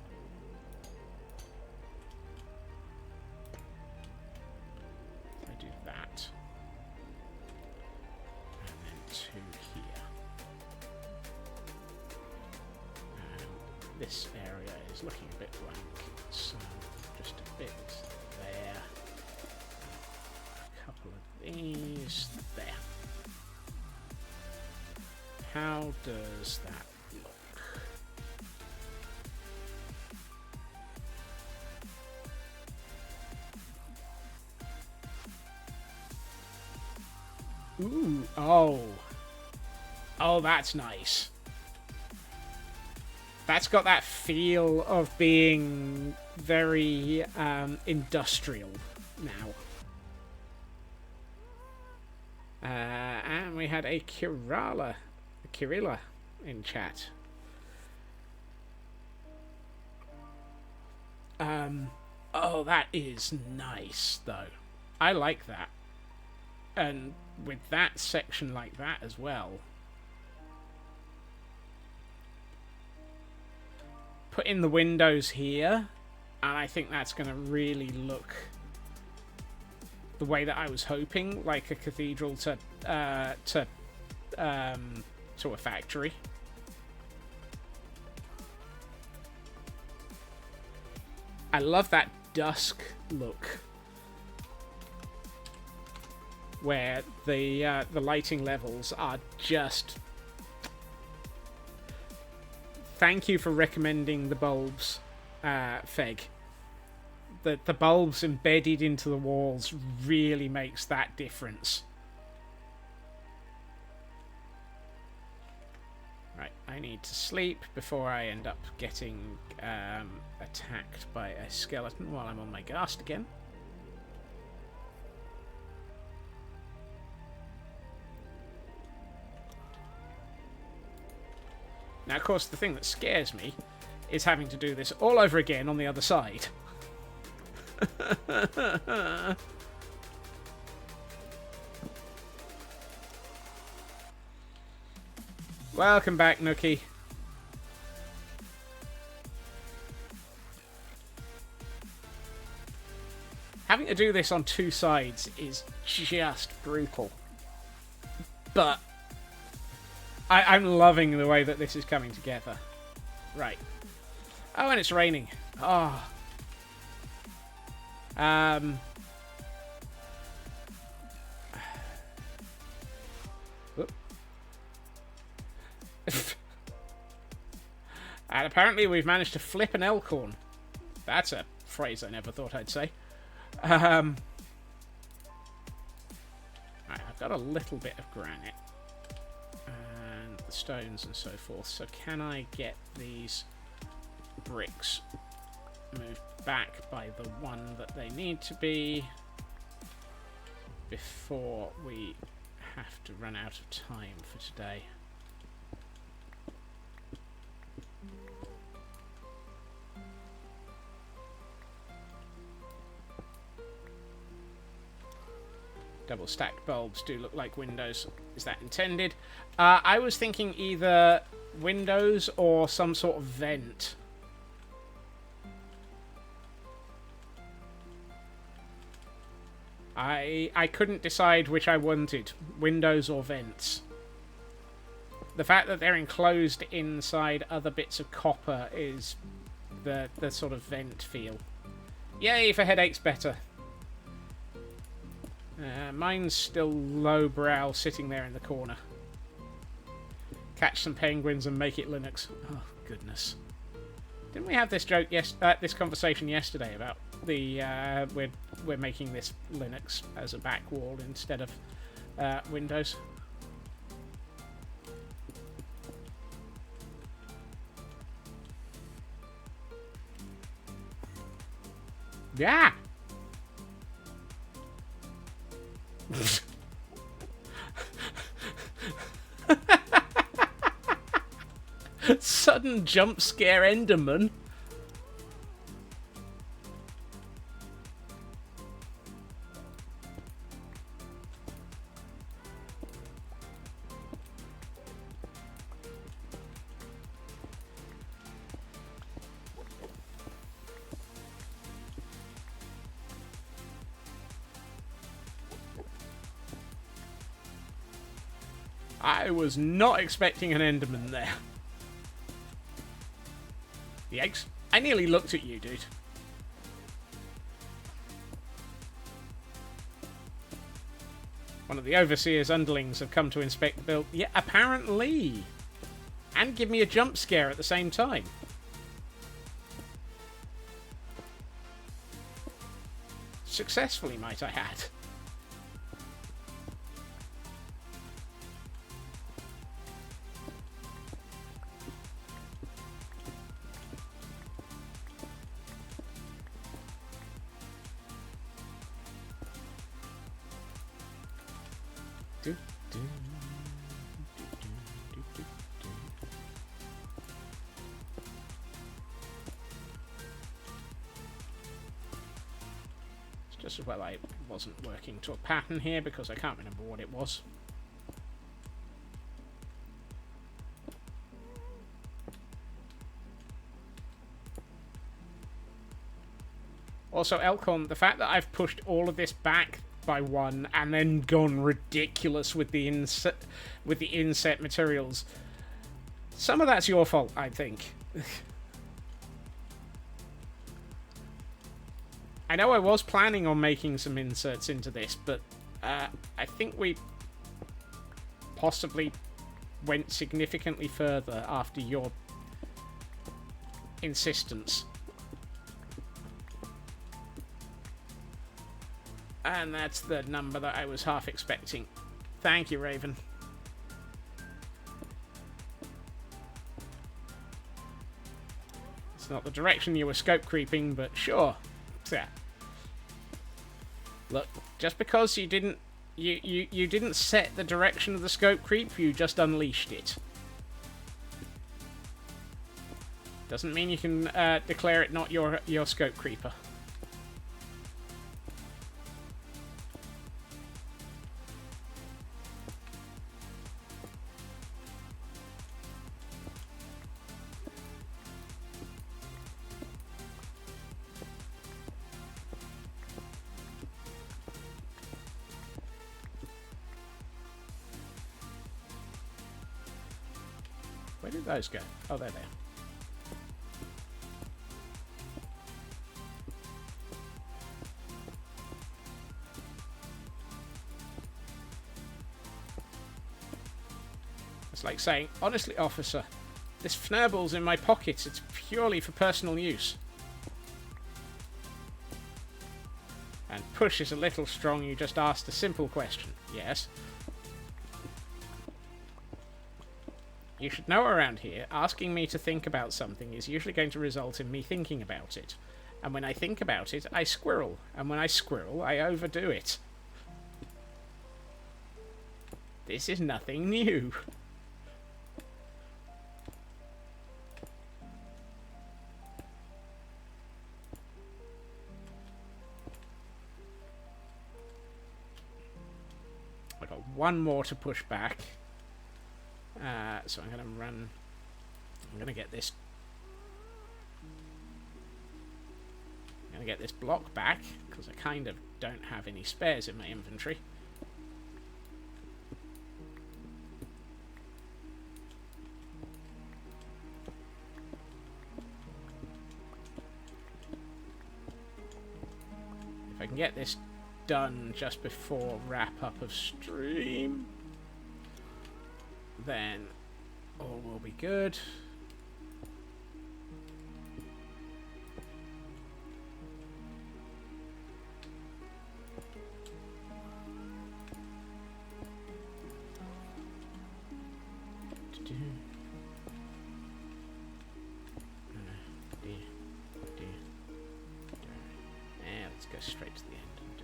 That, and then 2 here, and this area is looking a bit blank, so just a bit there, a couple of these there. How does that look? Ooh, oh. Oh, that's nice. That's got that feel of being very industrial now. And we had a Kirilla in chat. Oh, that is nice, though. I like that. And with that section like that as well. Put in the windows here, and I think that's going to really look the way that I was hoping, like a cathedral to a factory. I love that dusk look, where the lighting levels are just. Thank you for recommending the bulbs, Feg. The bulbs embedded into the walls really makes that difference. Right, I need to sleep before I end up getting attacked by a skeleton while I'm on my ghast again. Now, of course, the thing that scares me is having to do this all over again on the other side. Welcome back, Nookie. Having to do this on two sides is just brutal. But I'm loving the way that this is coming together. Right. Oh, and it's raining. Oh. And apparently we've managed to flip an elkhorn. That's a phrase I never thought I'd say. Right, I've got a little bit of granite. And the stones and so forth. So can I get these bricks moved back by the one that they need to be before we have to run out of time for today? Double stacked bulbs do look like windows. Is that intended? I was thinking either windows or some sort of vent. I couldn't decide which I wanted, windows or vents. The fact that they're enclosed inside other bits of copper is the sort of vent feel. Yay for headaches better. Mine's still lowbrow, sitting there in the corner. Catch some penguins and make it Linux. Oh goodness! Didn't we have this joke? This conversation yesterday about the we're making this Linux as a back wall instead of Windows. Yeah. Sudden jump scare Enderman. I was not expecting an Enderman there. Yikes. I nearly looked at you, dude. One of the Overseer's underlings have come to inspect the build. Yeah, apparently. And give me a jump scare at the same time. Successfully, might I add. Do, do, do. It's just as well I wasn't working to a pattern here because I can't remember what it was. Also, Elkhorn, the fact that I've pushed all of this back by one and then gone ridiculous with the inset materials, some of that's your fault, I think. I know I was planning on making some inserts into this, but I think we possibly went significantly further after your insistence. And that's the number that I was half expecting. Thank you, Raven. It's not the direction you were scope creeping, but sure. Yeah. Look, just because you didn't you didn't set the direction of the scope creep, you just unleashed it. Doesn't mean you can declare it not your scope creeper. Where did those go? Oh, there they are. It's like saying, honestly, officer, this fnurble's in my pocket. It's purely for personal use. And push is a little strong. You just asked a simple question. Yes. You should know around here, asking me to think about something is usually going to result in me thinking about it. And when I think about it, I squirrel. And when I squirrel, I overdo it. This is nothing new. I've got one more to push back. So I'm going to run... I'm going to get this... I'm going to get this block back, because I kind of don't have any spares in my inventory. If I can get this done just before wrap-up of stream, then all will be good. Let's go straight to the end and do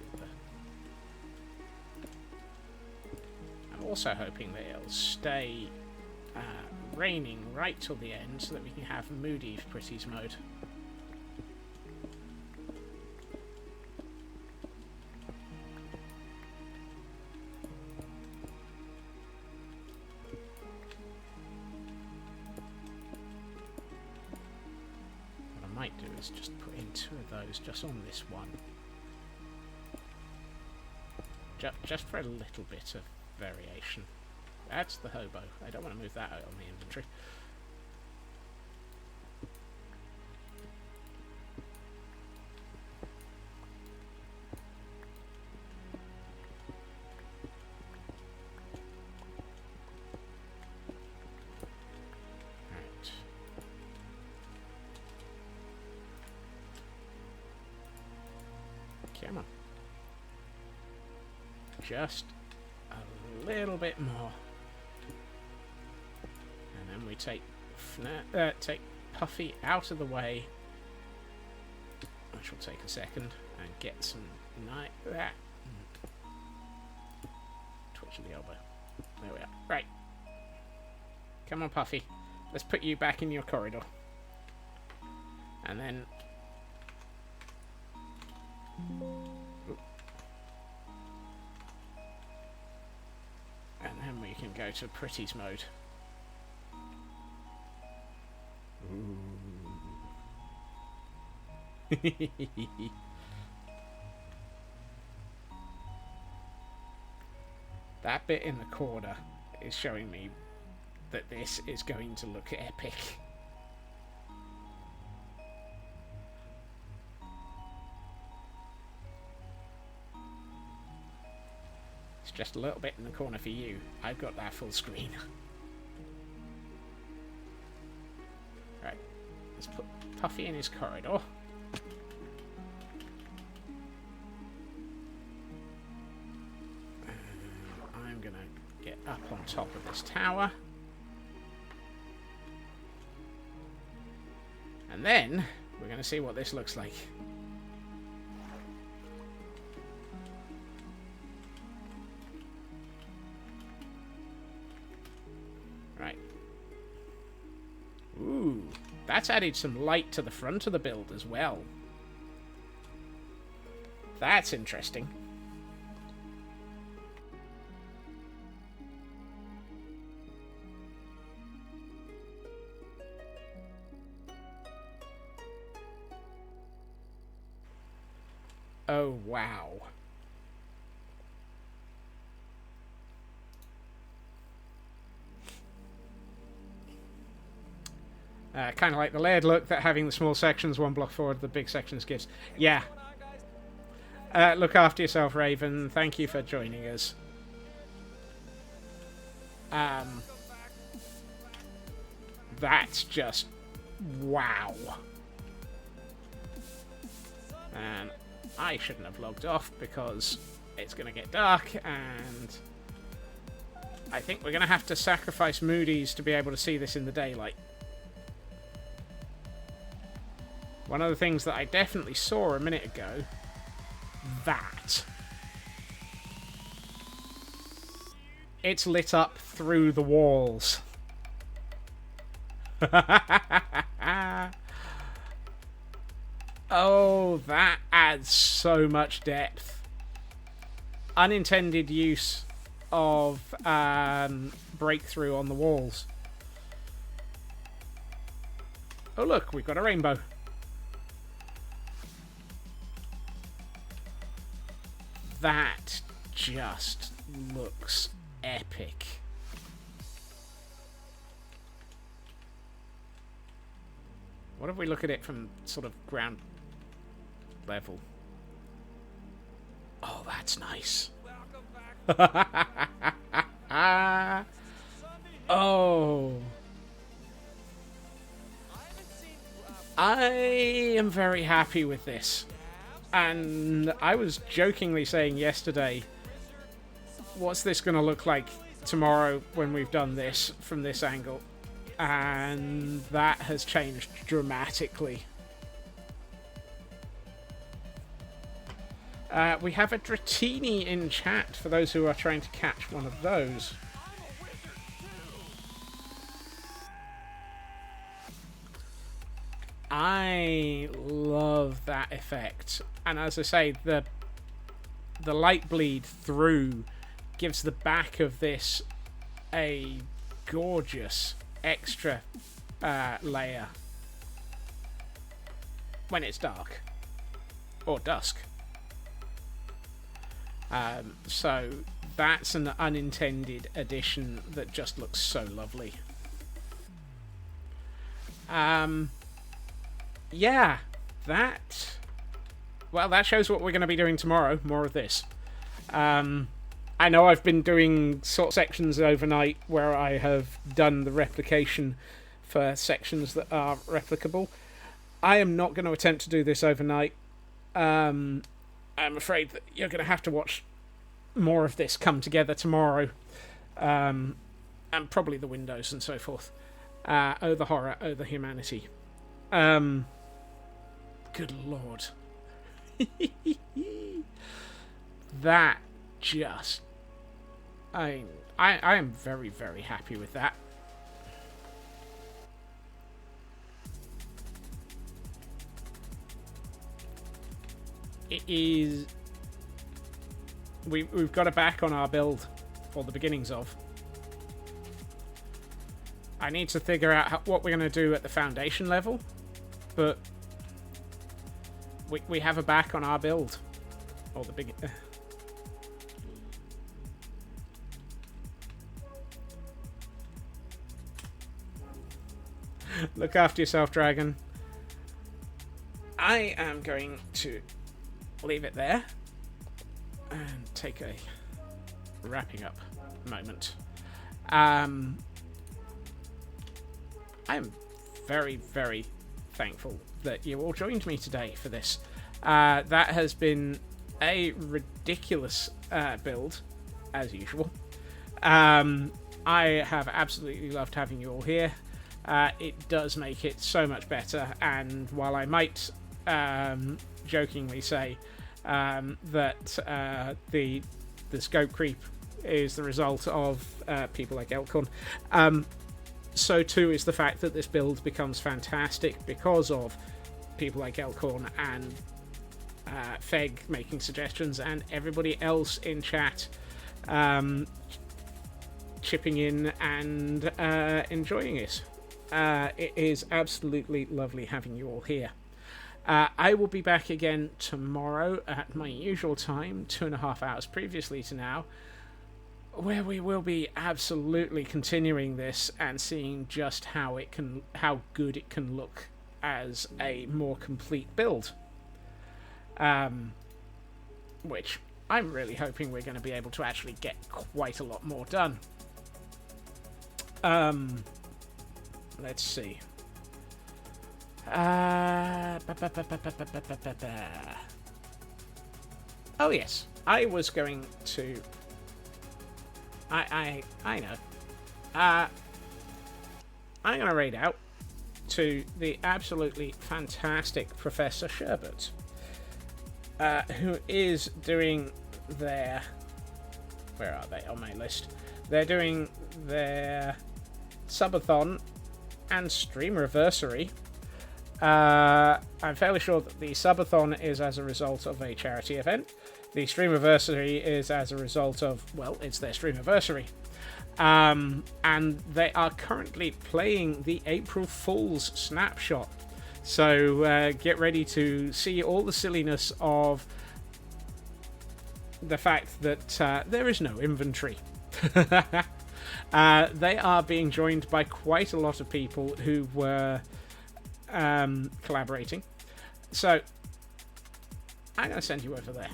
that. I'm also hoping that it'll stay raining right till the end so that we can have moody pretties mode. What I might do is just put in 2 of those just on this one. Just for a little bit of variation. That's the hobo. I don't want to move that out on the inventory. Alright. Come on. Just a little bit more. And then we take Puffy out of the way, which will take a second, and get some 12 switch of the elbow. There we are. Right. Come on, Puffy. Let's put you back in your corridor. And then... And then we can go to Pretty's mode. That bit in the corner is showing me that this is going to look epic. It's just a little bit in the corner for you. I've got that full screen. Right, let's put Puffy in his corridor. I'm gonna get up on top of this tower. And then we're going to see what this looks like. Right. Ooh, that's added some light to the front of the build as well. That's interesting. Oh, wow. Kind of like the layered look that having the small sections one block forward the big sections gives. Yeah. Look after yourself, Raven. Thank you for joining us. That's just... wow. And I shouldn't have logged off because it's going to get dark, and I think we're going to have to sacrifice Moody's to be able to see this in the daylight. One of the things that I definitely saw a minute ago, that. It's lit up through the walls. Oh, that adds so much depth. Unintended use of breakthrough on the walls. Oh look, we've got a rainbow. That just looks epic. What if we look at it from sort of ground level? Oh, that's nice. Oh. I am very happy with this. And I was jokingly saying yesterday, what's this going to look like tomorrow when we've done this from this angle? And that has changed dramatically. We have a Dratini in chat for those who are trying to catch one of those. I love that effect. And as I say, the light bleed through gives the back of this a gorgeous extra layer when it's dark or dusk. So that's an unintended addition that just looks so lovely. Yeah, that... well, that shows what we're going to be doing tomorrow. More of this. I know I've been doing sort of sections overnight where I have done the replication for sections that are replicable. I am not going to attempt to do this overnight. I'm afraid that you're going to have to watch more of this come together tomorrow. And probably the windows and so forth. Oh, the horror. Oh, the humanity. Good lord. That just I am very, very happy with that. It is... We've got it back on our build, or the beginnings of. I need to figure out what we're going to do at the foundation level, but we have a back on our build, or the big. Look after yourself, dragon. I am going to leave it there and take a wrapping up moment. I'm very, very thankful that you all joined me today for this. That has been a ridiculous build, as usual. I have absolutely loved having you all here. It does make it so much better, and while I might jokingly say that the scope creep is the result of people like Elkhorn, so too is the fact that this build becomes fantastic because of people like Elkhorn and Feg making suggestions, and everybody else in chat chipping in and enjoying it. It is absolutely lovely having you all here. I will be back again tomorrow at my usual time, 2.5 hours previously to now, where we will be absolutely continuing this and seeing just how good it can look as a more complete build. Which I'm really hoping we're going to be able to actually get quite a lot more done. Let's see. Oh yes, I was going to. I know. I'm gonna read out to the absolutely fantastic Professor Sherbert, who is doing their. Where are they on my list? They're doing their subathon and streamreversary. I'm fairly sure that the subathon is as a result of a charity event. The streamreversary is as a result of, well, it's their streamreversary. And they are currently playing the April Fool's snapshot. So get ready to see all the silliness of the fact that there is no inventory. They are being joined by quite a lot of people who were collaborating. So I'm going to send you over there.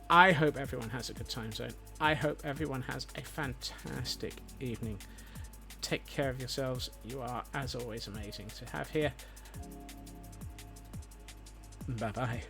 I hope everyone has a good time zone. I hope everyone has a fantastic evening. Take care of yourselves. You are, as always, amazing to have here. Bye-bye.